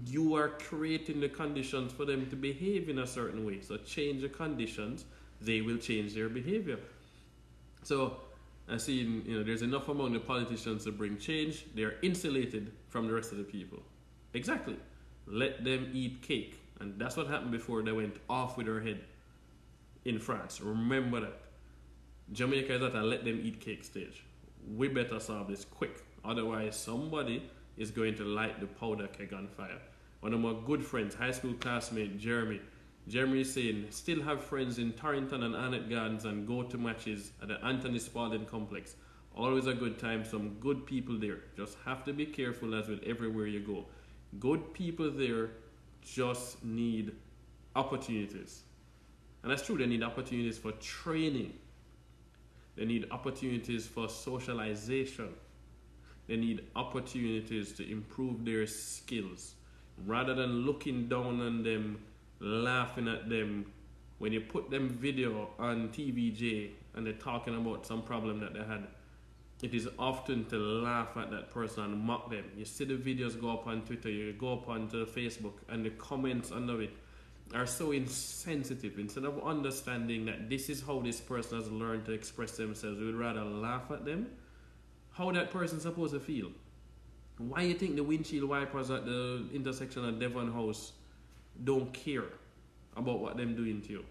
S1: You are creating the conditions for them to behave in a certain way. So change the conditions, they will change their behavior. So I see, there's enough among the politicians to bring change. They are insulated from the rest of the people. Exactly. Let them eat cake. And that's what happened before they went off with their head in France. Remember that. Jamaica is at a let them eat cake stage. We better solve this quick. Otherwise, somebody is going to light the powder keg on fire. One of my good friends, high school classmate Jeremy. Jeremy is saying, still have friends in Torrington and Arnett Gardens and go to matches at the Anthony Spalding Complex. Always a good time, some good people there. Just have to be careful as with everywhere you go. Good people there just need opportunities. And that's true, they need opportunities for training. They need opportunities for socialization. They need opportunities to improve their skills. Rather than looking down on them, laughing at them, when you put them video on TVJ and they're talking about some problem that they had, it is often to laugh at that person and mock them. You see the videos go up on Twitter, you go up onto Facebook, and the comments under it are so insensitive. Instead of understanding that this is how this person has learned to express themselves, we would rather laugh at them. How that person supposed to feel? Why you think the windshield wipers at the intersection of Devon House don't care about what them doing to you?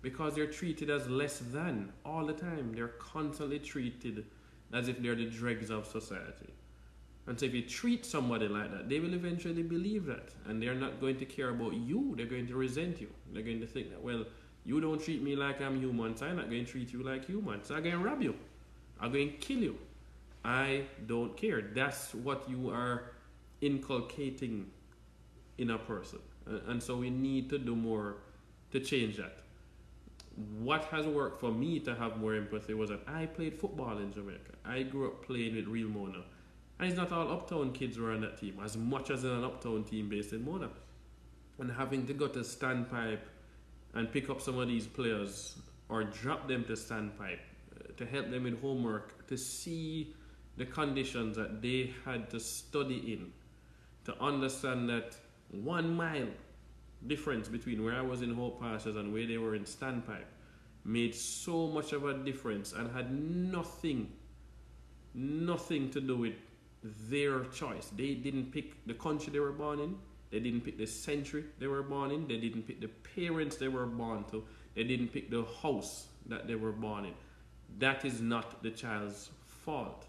S1: Because they're treated as less than all the time. They're constantly treated as if they're the dregs of society. And so if you treat somebody like that, they will eventually believe that. And they're not going to care about you. They're going to resent you. They're going to think that, well, you don't treat me like I'm human, so I'm not going to treat you like human. So I'm going to rob you. I'm going to kill you. I don't care. That's what you are inculcating in a person. And so we need to do more to change that. What has worked for me to have more empathy was that I played football in Jamaica. I grew up playing with real Mona. And it's not all uptown kids were on that team, as much as in an uptown team based in Mona. And having to go to standpipe and pick up some of these players or drop them to standpipe to help them with homework, to see the conditions that they had to study in, to understand that 1 mile difference between where I was in Hope Pastures and where they were in Standpipe made so much of a difference and had nothing to do with their choice. They didn't pick the country they were born in. They didn't pick the century they were born in. They didn't pick the parents they were born to. They didn't pick the house that they were born in. That is not the child's fault.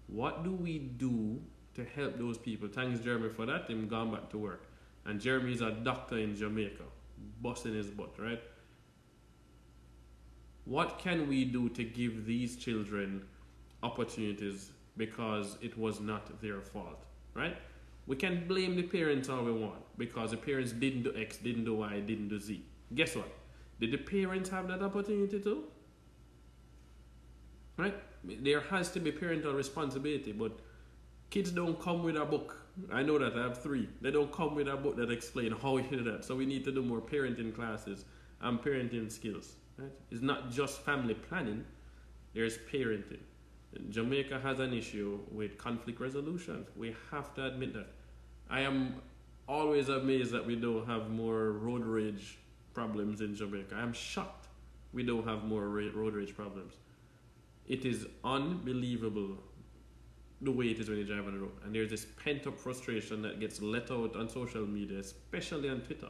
S1: What do we do to help those people? Thanks Jeremy for that. Him gone back to work. And Jeremy is a doctor in Jamaica, busting his butt, right? What can we do to give these children opportunities because it was not their fault, right? We can blame the parents all we want because the parents didn't do X, didn't do Y, didn't do Z. Guess what? Did the parents have that opportunity too? Right? There has to be parental responsibility, but kids don't come with a book. I know that I have 3. They don't come with a book that explain how you do that. So we need to do more parenting classes and parenting skills. Right? It's not just family planning. There's parenting. Jamaica has an issue with conflict resolution. We have to admit that. I am always amazed that we don't have more road rage problems in Jamaica. I'm shocked we don't have more road rage problems. It is unbelievable the way it is when you drive on the road. And there's this pent-up frustration that gets let out on social media, especially on Twitter.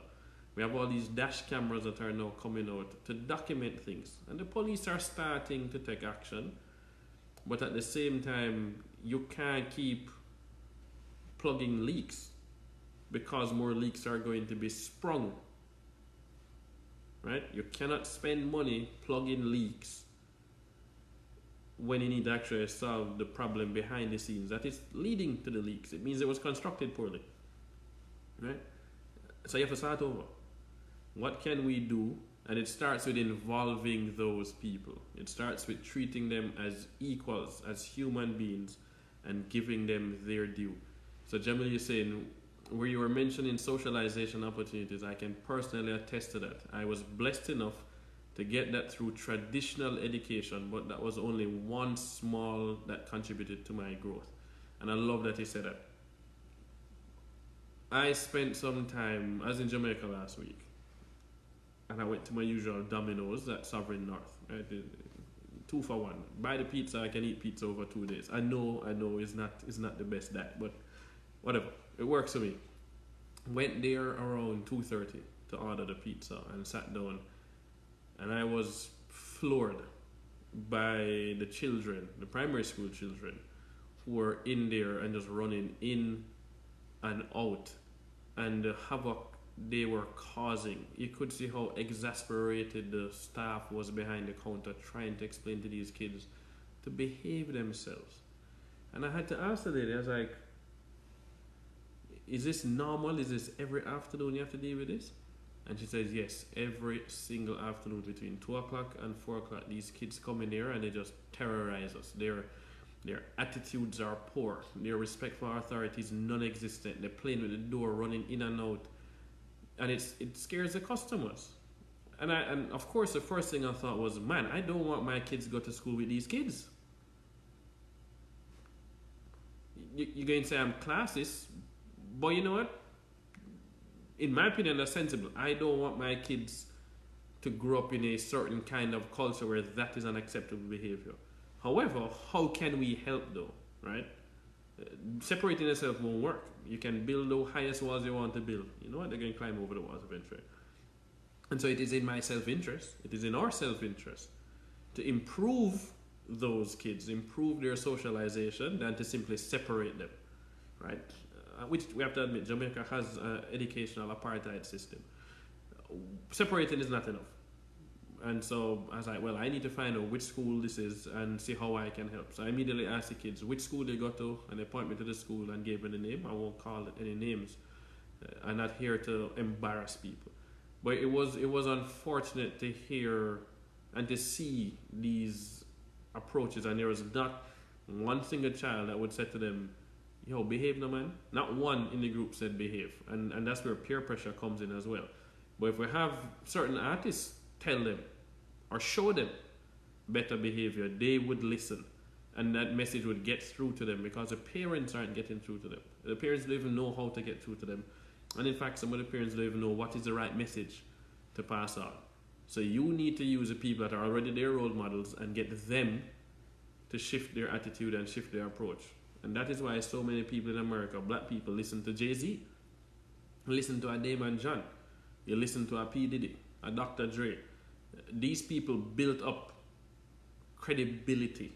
S1: We have all these dash cameras that are now coming out to document things. And the police are starting to take action. But at the same time, you can't keep plugging leaks because more leaks are going to be sprung. Right? You cannot spend money plugging leaks when you need to actually solve the problem behind the scenes that is leading to the leaks. It means it was constructed poorly. Right? So you have to start over. What can we do? And it starts with involving those people. It starts with treating them as equals, as human beings, and giving them their due. So Jamil, you're saying, where you were mentioning socialization opportunities, I can personally attest to that. I was blessed enough to get that through traditional education, but that was only one small that contributed to my growth. And I love that you said that. I spent some time, I was in Jamaica last week, and I went to my usual Domino's at Sovereign North. Right? 2 for 1. Buy the pizza, I can eat pizza over 2 days. I know it's not the best diet, but whatever. It works for me. Went there around 2:30 to order the pizza and sat down. And I was floored by the children, the primary school children, who were in there and just running in and out. And the havoc they were causing. You could see how exasperated the staff was behind the counter trying to explain to these kids to behave themselves. And I had to ask the lady, I was like, is this normal? Is this every afternoon you have to deal with this? And she says, yes, every single afternoon between 2 o'clock and 4 o'clock, these kids come in here and they just terrorize us. Their attitudes are poor. Their respect for authority is non-existent. They're playing with the door, running in and out. And it scares the customers. And of course, the first thing I thought was, man, I don't want my kids to go to school with these kids. You're going to say I'm classist, but you know what? In my opinion, that's sensible. I don't want my kids to grow up in a certain kind of culture where that is unacceptable behavior. However, how can we help though, right? Separating yourself won't work. You can build the highest walls you want to build. You know what? They're going to climb over the walls eventually. And so it is in my self-interest, it is in our self-interest to improve those kids, improve their socialization than to simply separate them, right? Which we have to admit, Jamaica has an educational apartheid system. Separating is not enough. And so I was like, well, I need to find out which school this is and see how I can help. So I immediately asked the kids which school they go to, and they point me to the school and gave me the name. I won't call it any names. I'm not here to embarrass people. But it was unfortunate to hear and to see these approaches, and there was not one single child that would say to them, yo, behave no man. Not one in the group said behave. And that's where peer pressure comes in as well. But if we have certain artists tell them or show them better behavior, they would listen. And that message would get through to them because the parents aren't getting through to them. The parents don't even know how to get through to them. And in fact, some of the parents don't even know what is the right message to pass on. So you need to use the people that are already their role models and get them to shift their attitude and shift their approach. And that is why so many people in America, black people, listen to Jay-Z, listen to a Damon John, you listen to a P. Diddy, a Dr. Dre. These people built up credibility.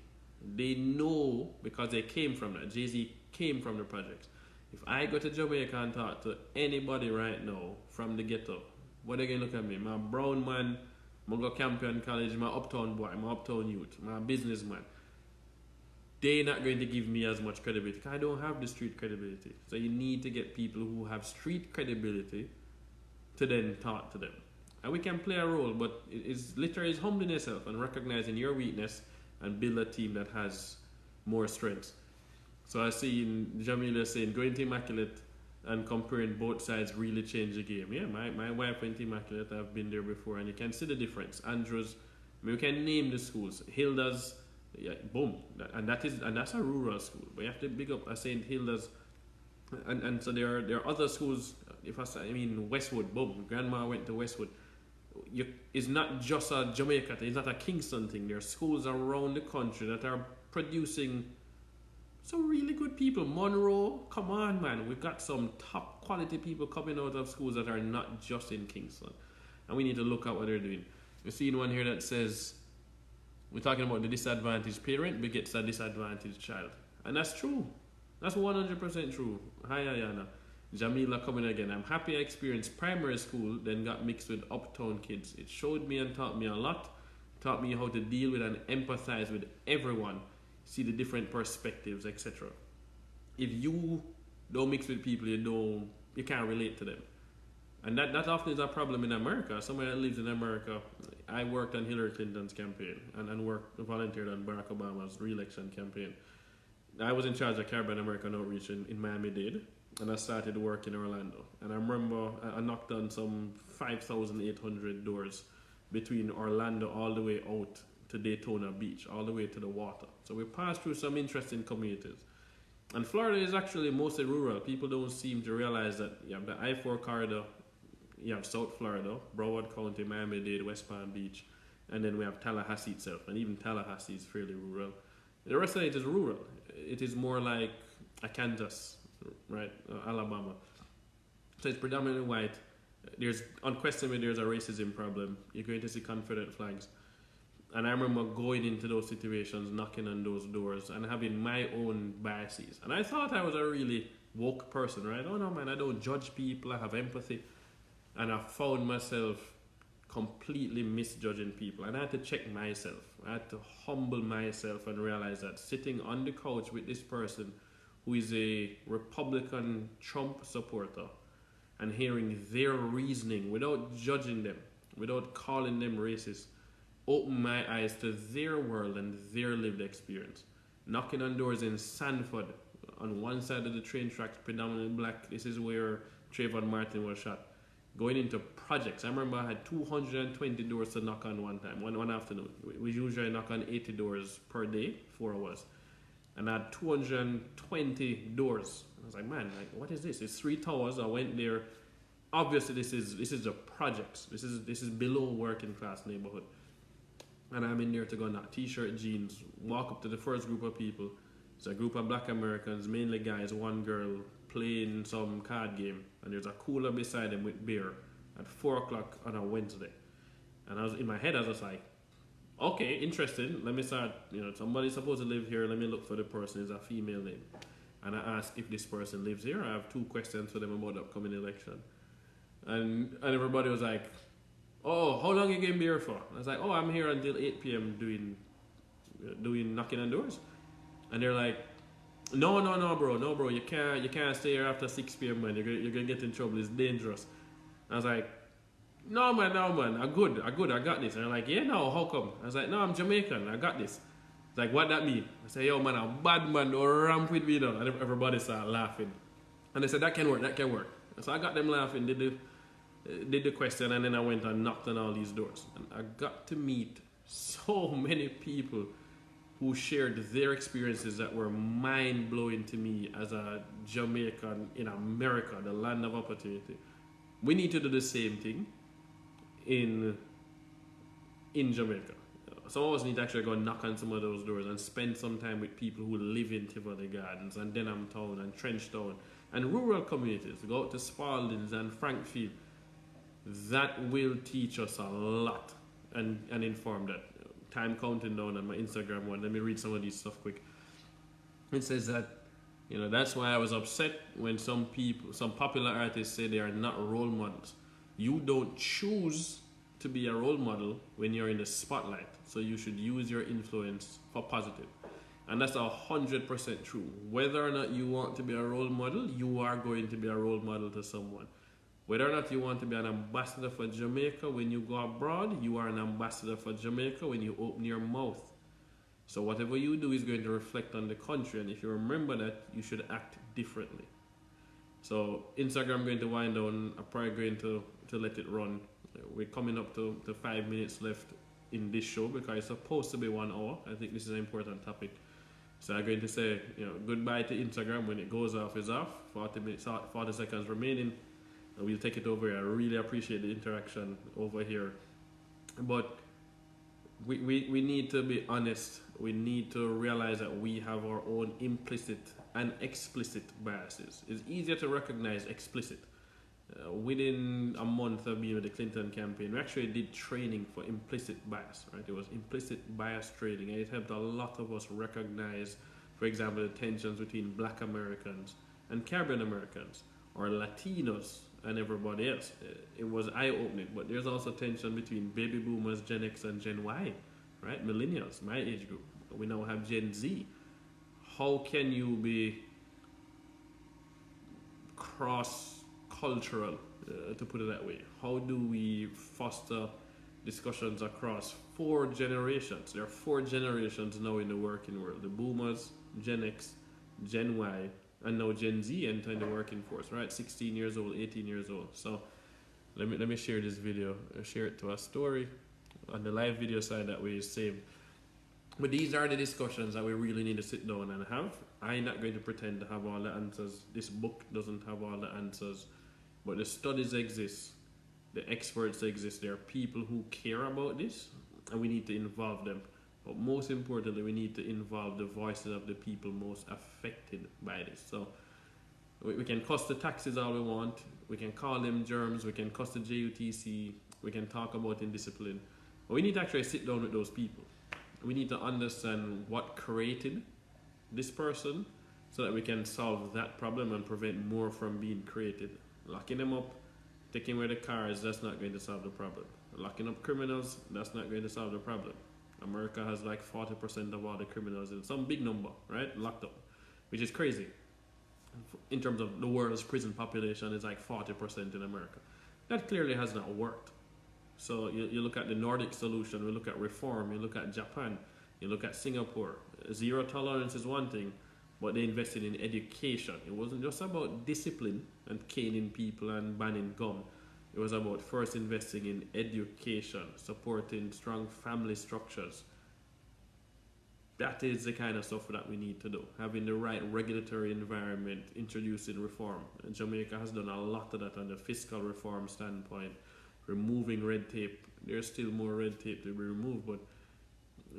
S1: They know because they came from that. Jay-Z came from the projects. If I go to Jamaica and talk to anybody right now from the ghetto, what are they going to look at me? My brown man I go Campion College, my uptown boy, my uptown youth, my businessman. They're not going to give me as much credibility because I don't have the street credibility. So you need to get people who have street credibility to then talk to them. And we can play a role, but it's literally humbling yourself and recognizing your weakness and build a team that has more strengths. So I see in Jamila saying going to Immaculate and comparing both sides really changed the game. Yeah, my wife went to Immaculate, I've been there before, and you can see the difference. Andrews, I mean, we can name the schools. Hilda's, yeah, boom, and that's a rural school. But you have to big up St. Hilda's, and so there are other schools. I mean Westwood, boom, grandma went to Westwood. It's not just a Jamaica thing, it's not a Kingston thing. There are schools around the country that are producing some really good people. Monroe, come on, man. We've got some top quality people coming out of schools that are not just in Kingston. And we need to look at what they're doing. We're seeing one here that says, we're talking about the disadvantaged parent begets a disadvantaged child. And that's true. That's 100% true. Hi, Ayana. Jamila coming again. I'm happy I experienced primary school, then got mixed with uptown kids. It showed me and taught me a lot. Taught me how to deal with and empathize with everyone. See the different perspectives, etc. If you don't mix with people, you can't relate to them. And that often is a problem in America. Somebody that lives in America, I worked on Hillary Clinton's campaign and volunteered on Barack Obama's re-election campaign. I was in charge of Caribbean American Outreach in Miami-Dade, and I started work in Orlando. And I remember I knocked on some 5,800 doors between Orlando all the way out to Daytona Beach, all the way to the water. So we passed through some interesting communities. And Florida is actually mostly rural. People don't seem to realize that you have the I-4 corridor, you have South Florida, Broward County, Miami-Dade, West Palm Beach, and then we have Tallahassee itself. And even Tallahassee is fairly rural. The rest of it is rural. It is more like Kansas, right? Alabama. So it's predominantly white. Unquestionably, there's a racism problem. You're going to see Confederate flags. And I remember going into those situations, knocking on those doors, and having my own biases. And I thought I was a really woke person, right? Oh no, man, I don't judge people, I have empathy. And I found myself completely misjudging people. And I had to check myself. I had to humble myself and realize that sitting on the couch with this person who is a Republican Trump supporter and hearing their reasoning without judging them, without calling them racist, opened my eyes to their world and their lived experience. Knocking on doors in Sanford, on one side of the train tracks, predominantly black. This is where Trayvon Martin was shot. Going into projects. I remember I had 220 doors to knock on one time, one afternoon. We usually knock on 80 doors per day, 4 hours. And I had 220 doors. I was like, man, what is this? It's 3 towers. I went there. Obviously, this is a project. This is below working class neighborhood. And I'm in there to go knock t-shirt, jeans, walk up to the first group of people. It's a group of black Americans, mainly guys, one girl, playing some card game. And there's a cooler beside them with beer at 4 o'clock on a Wednesday. And I was in my head, I was just like, okay, interesting. Let me start, somebody's supposed to live here. Let me look for the person. It's a female name. And I asked if this person lives here. I have 2 questions for them about the upcoming election. And everybody was like, oh, how long you going to be here for? I was like, oh, I'm here until 8 p.m. doing knocking on doors. And they're like, no, bro, you can't stay here after 6 p.m. man. You're gonna get in trouble. It's dangerous. I was like, no man, I'm good, I got this. And they're like, yeah, no, how come? I was like, no, I'm Jamaican, I got this. It's like, what that mean? I say, yo man, a bad man, don't ramp with me now. And everybody started laughing. And they said, that can work. So I got them laughing, did the question, and then I went and knocked on all these doors. And I got to meet so many people who shared their experiences that were mind-blowing to me as a Jamaican in America, the land of opportunity. We need to do the same thing in Jamaica. Some of us need to actually go knock on some of those doors and spend some time with people who live in Tivoli Gardens and Denham Town and Trenchtown and rural communities. Go out to Spaldings and Frankfield. That will teach us a lot and inform that. Time counting down on my Instagram one. Let me read some of these stuff quick. It says that, that's why I was upset when some popular artists say they are not role models. You don't choose to be a role model when you're in the spotlight. So you should use your influence for positive. And that's 100% true. Whether or not you want to be a role model, you are going to be a role model to someone. Whether or not you want to be an ambassador for Jamaica when you go abroad, you are an ambassador for Jamaica when you open your mouth. So whatever you do is going to reflect on the country, and if you remember that, you should act differently. So Instagram going to wind down. I'm probably going to let it run. We're coming up to 5 minutes left in this show because it's supposed to be 1 hour. I think this is an important topic. So I'm going to say, goodbye to Instagram. When it goes off, it's off. 40 seconds remaining. And we'll take it over here. I really appreciate the interaction over here. But we need to be honest. We need to realize that we have our own implicit and explicit biases. It's easier to recognize explicit. Within a month of being with the Clinton campaign, we actually did training for implicit bias, right? It was implicit bias training, and it helped a lot of us recognize, for example, the tensions between Black Americans and Caribbean Americans, or Latinos and everybody else. It was eye-opening, but there's also tension between baby boomers, Gen X, and Gen Y, right? Millennials, my age group. We now have Gen Z. How can you be cross-cultural, to put it that way? How do we foster discussions across 4 generations? There are 4 generations now in the working world. The boomers, Gen X, Gen Y, and now Gen Z entering the working force, right? 16 years old, 18 years old. So let me share this video, share it to a story on the live video side that we saved. But these are the discussions that we really need to sit down and have. I'm not going to pretend to have all the answers. This book doesn't have all the answers. But the studies exist. The experts exist. There are people who care about this, and we need to involve them. But most importantly, we need to involve the voices of the people most affected by this. So we can cuss the taxes all we want. We can call them germs. We can cuss the JUTC. We can talk about indiscipline. But we need to actually sit down with those people. We need to understand what created this person so that we can solve that problem and prevent more from being created. Locking them up, taking away the cars, that's not going to solve the problem. Locking up criminals, that's not going to solve the problem. America has like 40% of all the criminals, in some big number, right, locked up, which is crazy. In terms of the world's prison population, it's like 40% in America. That clearly has not worked. So you look at the Nordic solution, we look at reform, you look at Japan, you look at Singapore. Zero tolerance is one thing, but they invested in education. It wasn't just about discipline and caning people and banning gum. It was about first investing in education, supporting strong family structures. That is the kind of stuff that we need to do. Having the right regulatory environment, introducing reform. And Jamaica has done a lot of that on the fiscal reform standpoint. Removing red tape. There's still more red tape to be removed, but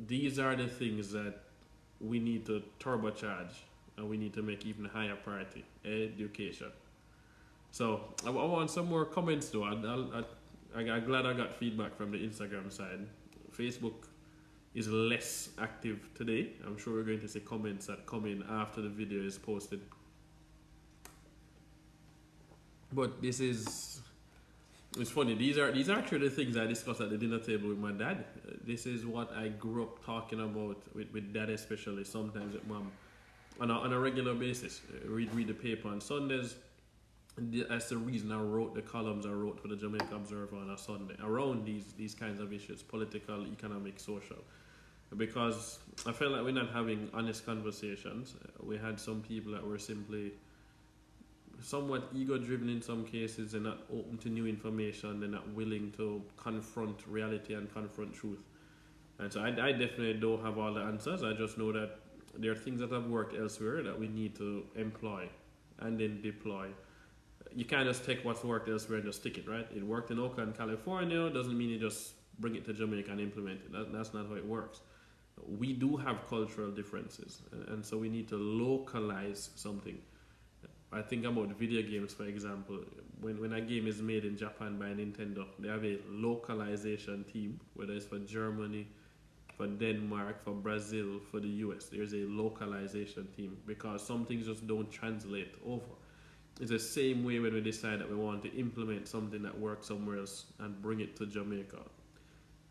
S1: these are the things that we need to turbocharge, and we need to make even higher priority: education. So I want some more comments though. I'm glad I got feedback from the Instagram side. Facebook is less active today. I'm sure we're going to see comments that come in after the video is posted. But this is... It's funny, these are actually the things I discussed at the dinner table with my dad. This is what I grew up talking about with dad, especially, sometimes with mom, on a regular basis. Read the paper on Sundays. That's the reason I wrote the columns I wrote for the Jamaica Observer on a Sunday, around these kinds of issues, political, economic, social. Because I felt like we're not having honest conversations. We had some people that were simply somewhat ego-driven in some cases. They're not open to new information. They're not willing to confront reality and confront truth. And so I definitely don't have all the answers. I just know that there are things that have worked elsewhere that we need to employ and then deploy. You can't just take what's worked elsewhere and just stick it, right? It worked in Oakland, California. Doesn't mean you just bring it to Jamaica and implement it. That's not how it works. We do have cultural differences, and so we need to localize something. I think about video games, for example. When a game is made in Japan by Nintendo, they have a localization team, whether it's for Germany, for Denmark, for Brazil, for the US. There's a localization team because some things just don't translate over. It's the same way when we decide that we want to implement something that works somewhere else and bring it to Jamaica.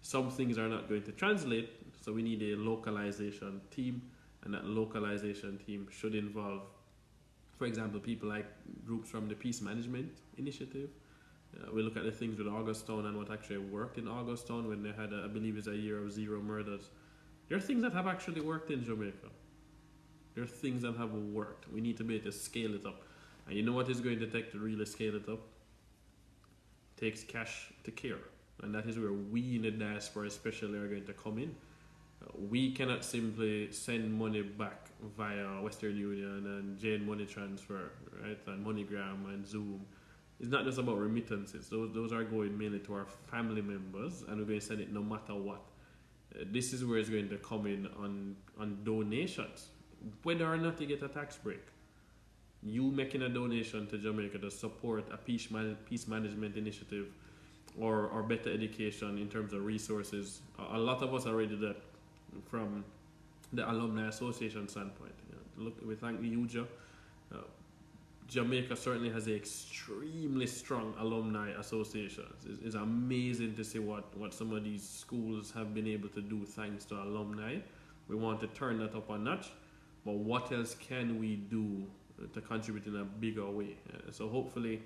S1: Some things are not going to translate, so we need a localization team, and that localization team should involve, for example, people like groups from the Peace Management Initiative. We look at the things with Augustown and what actually worked in Augustown when they had, I believe it's a year of 0 murders. There are things that have actually worked in Jamaica. There are things that have worked. We need to be able to scale it up. And you know what is going to take to really scale it up? It takes cash to care. And that is where we in the diaspora especially are going to come in. We cannot simply send money back via Western Union and Jane Money Transfer, right? And MoneyGram and Zoom. It's not just about remittances. Those are going mainly to our family members, and we're going to send it no matter what. This is where it's going to come in on donations. Whether or not you get a tax break, you making a donation to Jamaica to support a peace management initiative or better education in terms of resources. A lot of us already did that from the Alumni Association standpoint. Look, we thank the UJA. Jamaica certainly has an extremely strong alumni association. It's amazing to see what some of these schools have been able to do thanks to alumni. We want to turn that up a notch, but what else can we do to contribute in a bigger way? So hopefully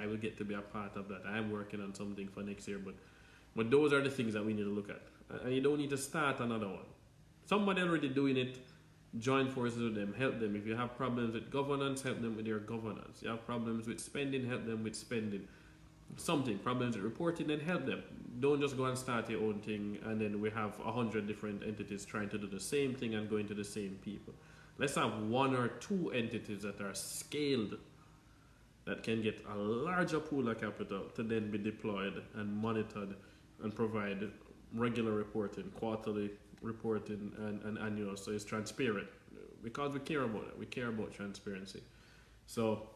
S1: I will get to be a part of that. I'm working on something for next year, but those are the things that we need to look at. And you don't need to start another one. Somebody already doing it. Join forces with them, help them. If you have problems with governance, help them with their governance. You have problems with spending, help them with spending. Problems with reporting, then help them. Don't just go and start your own thing and then we have 100 different entities trying to do the same thing and going to the same people. Let's have 1 or 2 entities that are scaled, that can get a larger pool of capital to then be deployed and monitored and provide regular reporting, quarterly reporting and annual, so it's transparent because we care about it. We care about transparency. So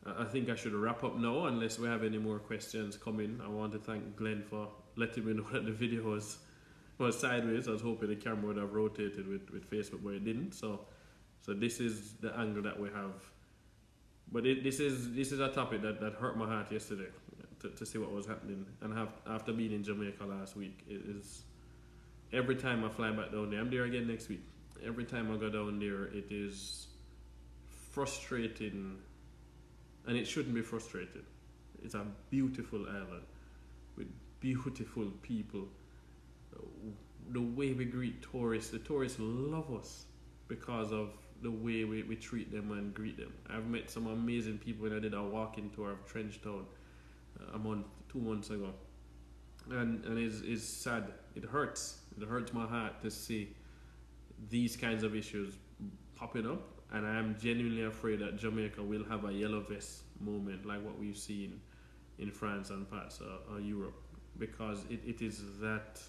S1: I think I should wrap up now unless we have any more questions coming. I want to thank Glenn for letting me know that the video was sideways. I was hoping the camera would have rotated with Facebook, but it didn't. So this is the angle that we have. But this is a topic that hurt my heart yesterday to see what was happening, and after being in Jamaica last week, it is. Every time I fly back down there, I'm there again next week. Every time I go down there, it is frustrating, and it shouldn't be frustrating. It's a beautiful island with beautiful people. The way we greet tourists, the tourists love us because of the way we treat them and greet them. I've met some amazing people when I did a walking tour of Trenchtown 2 months ago. And it's sad. It hurts. It hurts my heart to see these kinds of issues popping up, and I am genuinely afraid that Jamaica will have a yellow vest moment like what we've seen in France and parts of Europe, because it is that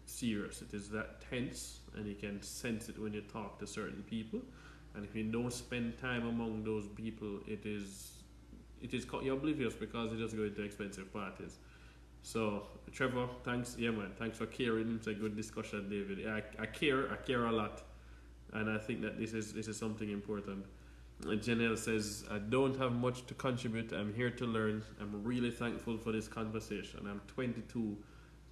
S1: serious, it is that tense, and you can sense it when you talk to certain people. And if you don't spend time among those people, you're oblivious because you're just going to expensive parties. So Trevor, thanks, thanks for caring. It's a good discussion, David. I care a lot, and I think that this is something important. Janelle says, I don't have much to contribute. I'm here to learn. I'm really thankful for this conversation. I'm 22,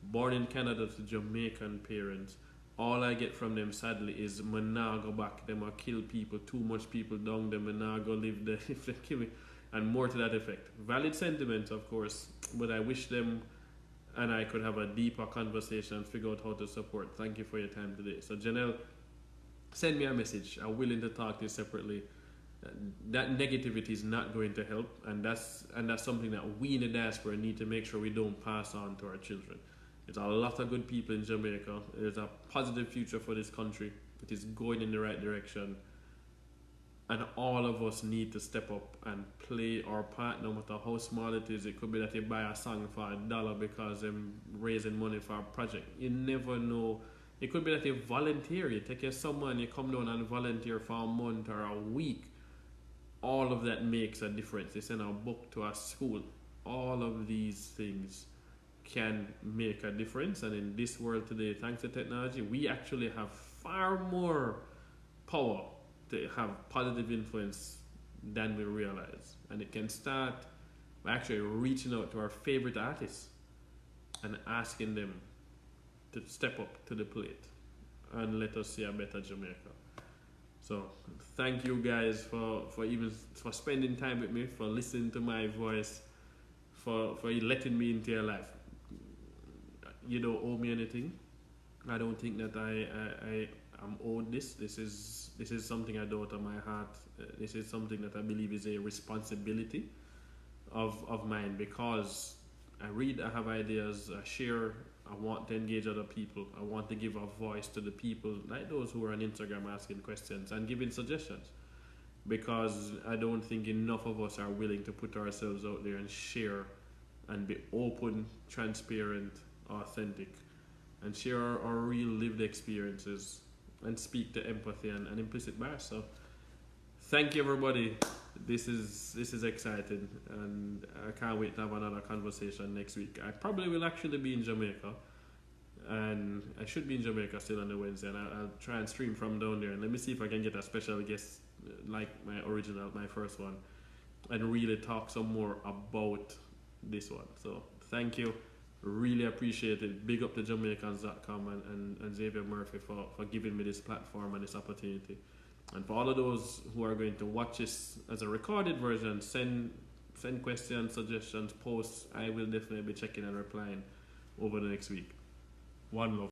S1: born in Canada to Jamaican parents. All I get from them, sadly, is me nah go back. Them a kill people, too much people down them, and nah go live there if they kill me, and more to that effect. Valid sentiments, of course, but I wish them and I could have a deeper conversation and figure out how to support. Thank you for your time today. So Janelle, send me a message. I'm willing to talk to you separately. That negativity is not going to help, and that's something that we in the diaspora need to make sure we don't pass on to our children. There's a lot of good people in Jamaica. There's a positive future for this country. It is going in the right direction. And all of us need to step up and play our part, no matter how small it is. It could be that you buy a song for $1 because they're raising money for a project. You never know. It could be that you volunteer. You take your summer and you come down and volunteer for a month or a week. All of that makes a difference. You send a book to a school. All of these things can make a difference. And in this world today, thanks to technology, we actually have far more power to have positive influence than we realize. And it can start by actually reaching out to our favorite artists. and asking them to step up to the plate and let us see a better Jamaica. So thank you guys for spending time with me, for listening to my voice, for letting me into your life. You don't owe me anything. I don't think that I am owed this. This is something I do out of my heart. This is something that I believe is a responsibility of mine, because I read, I have ideas, I share, I want to engage other people. I want to give a voice to the people like those who are on Instagram asking questions and giving suggestions, because I don't think enough of us are willing to put ourselves out there and share and be open, transparent, authentic, and share our real lived experiences and speak to empathy and implicit bias. So thank you, everybody. This is exciting, and I can't wait to have another conversation next week. I probably will actually be in Jamaica, and I should be in Jamaica still on the Wednesday, and I'll try and stream from down there, and let me see if I can get a special guest like my first one, and really talk some more about this one. So thank you, really appreciate it. Big up to Jamaicans.com and Xavier Murphy for giving me this platform and this opportunity. And for all of those who are going to watch this as a recorded version, send questions, suggestions, posts. I will definitely be checking and replying over the next week. One love.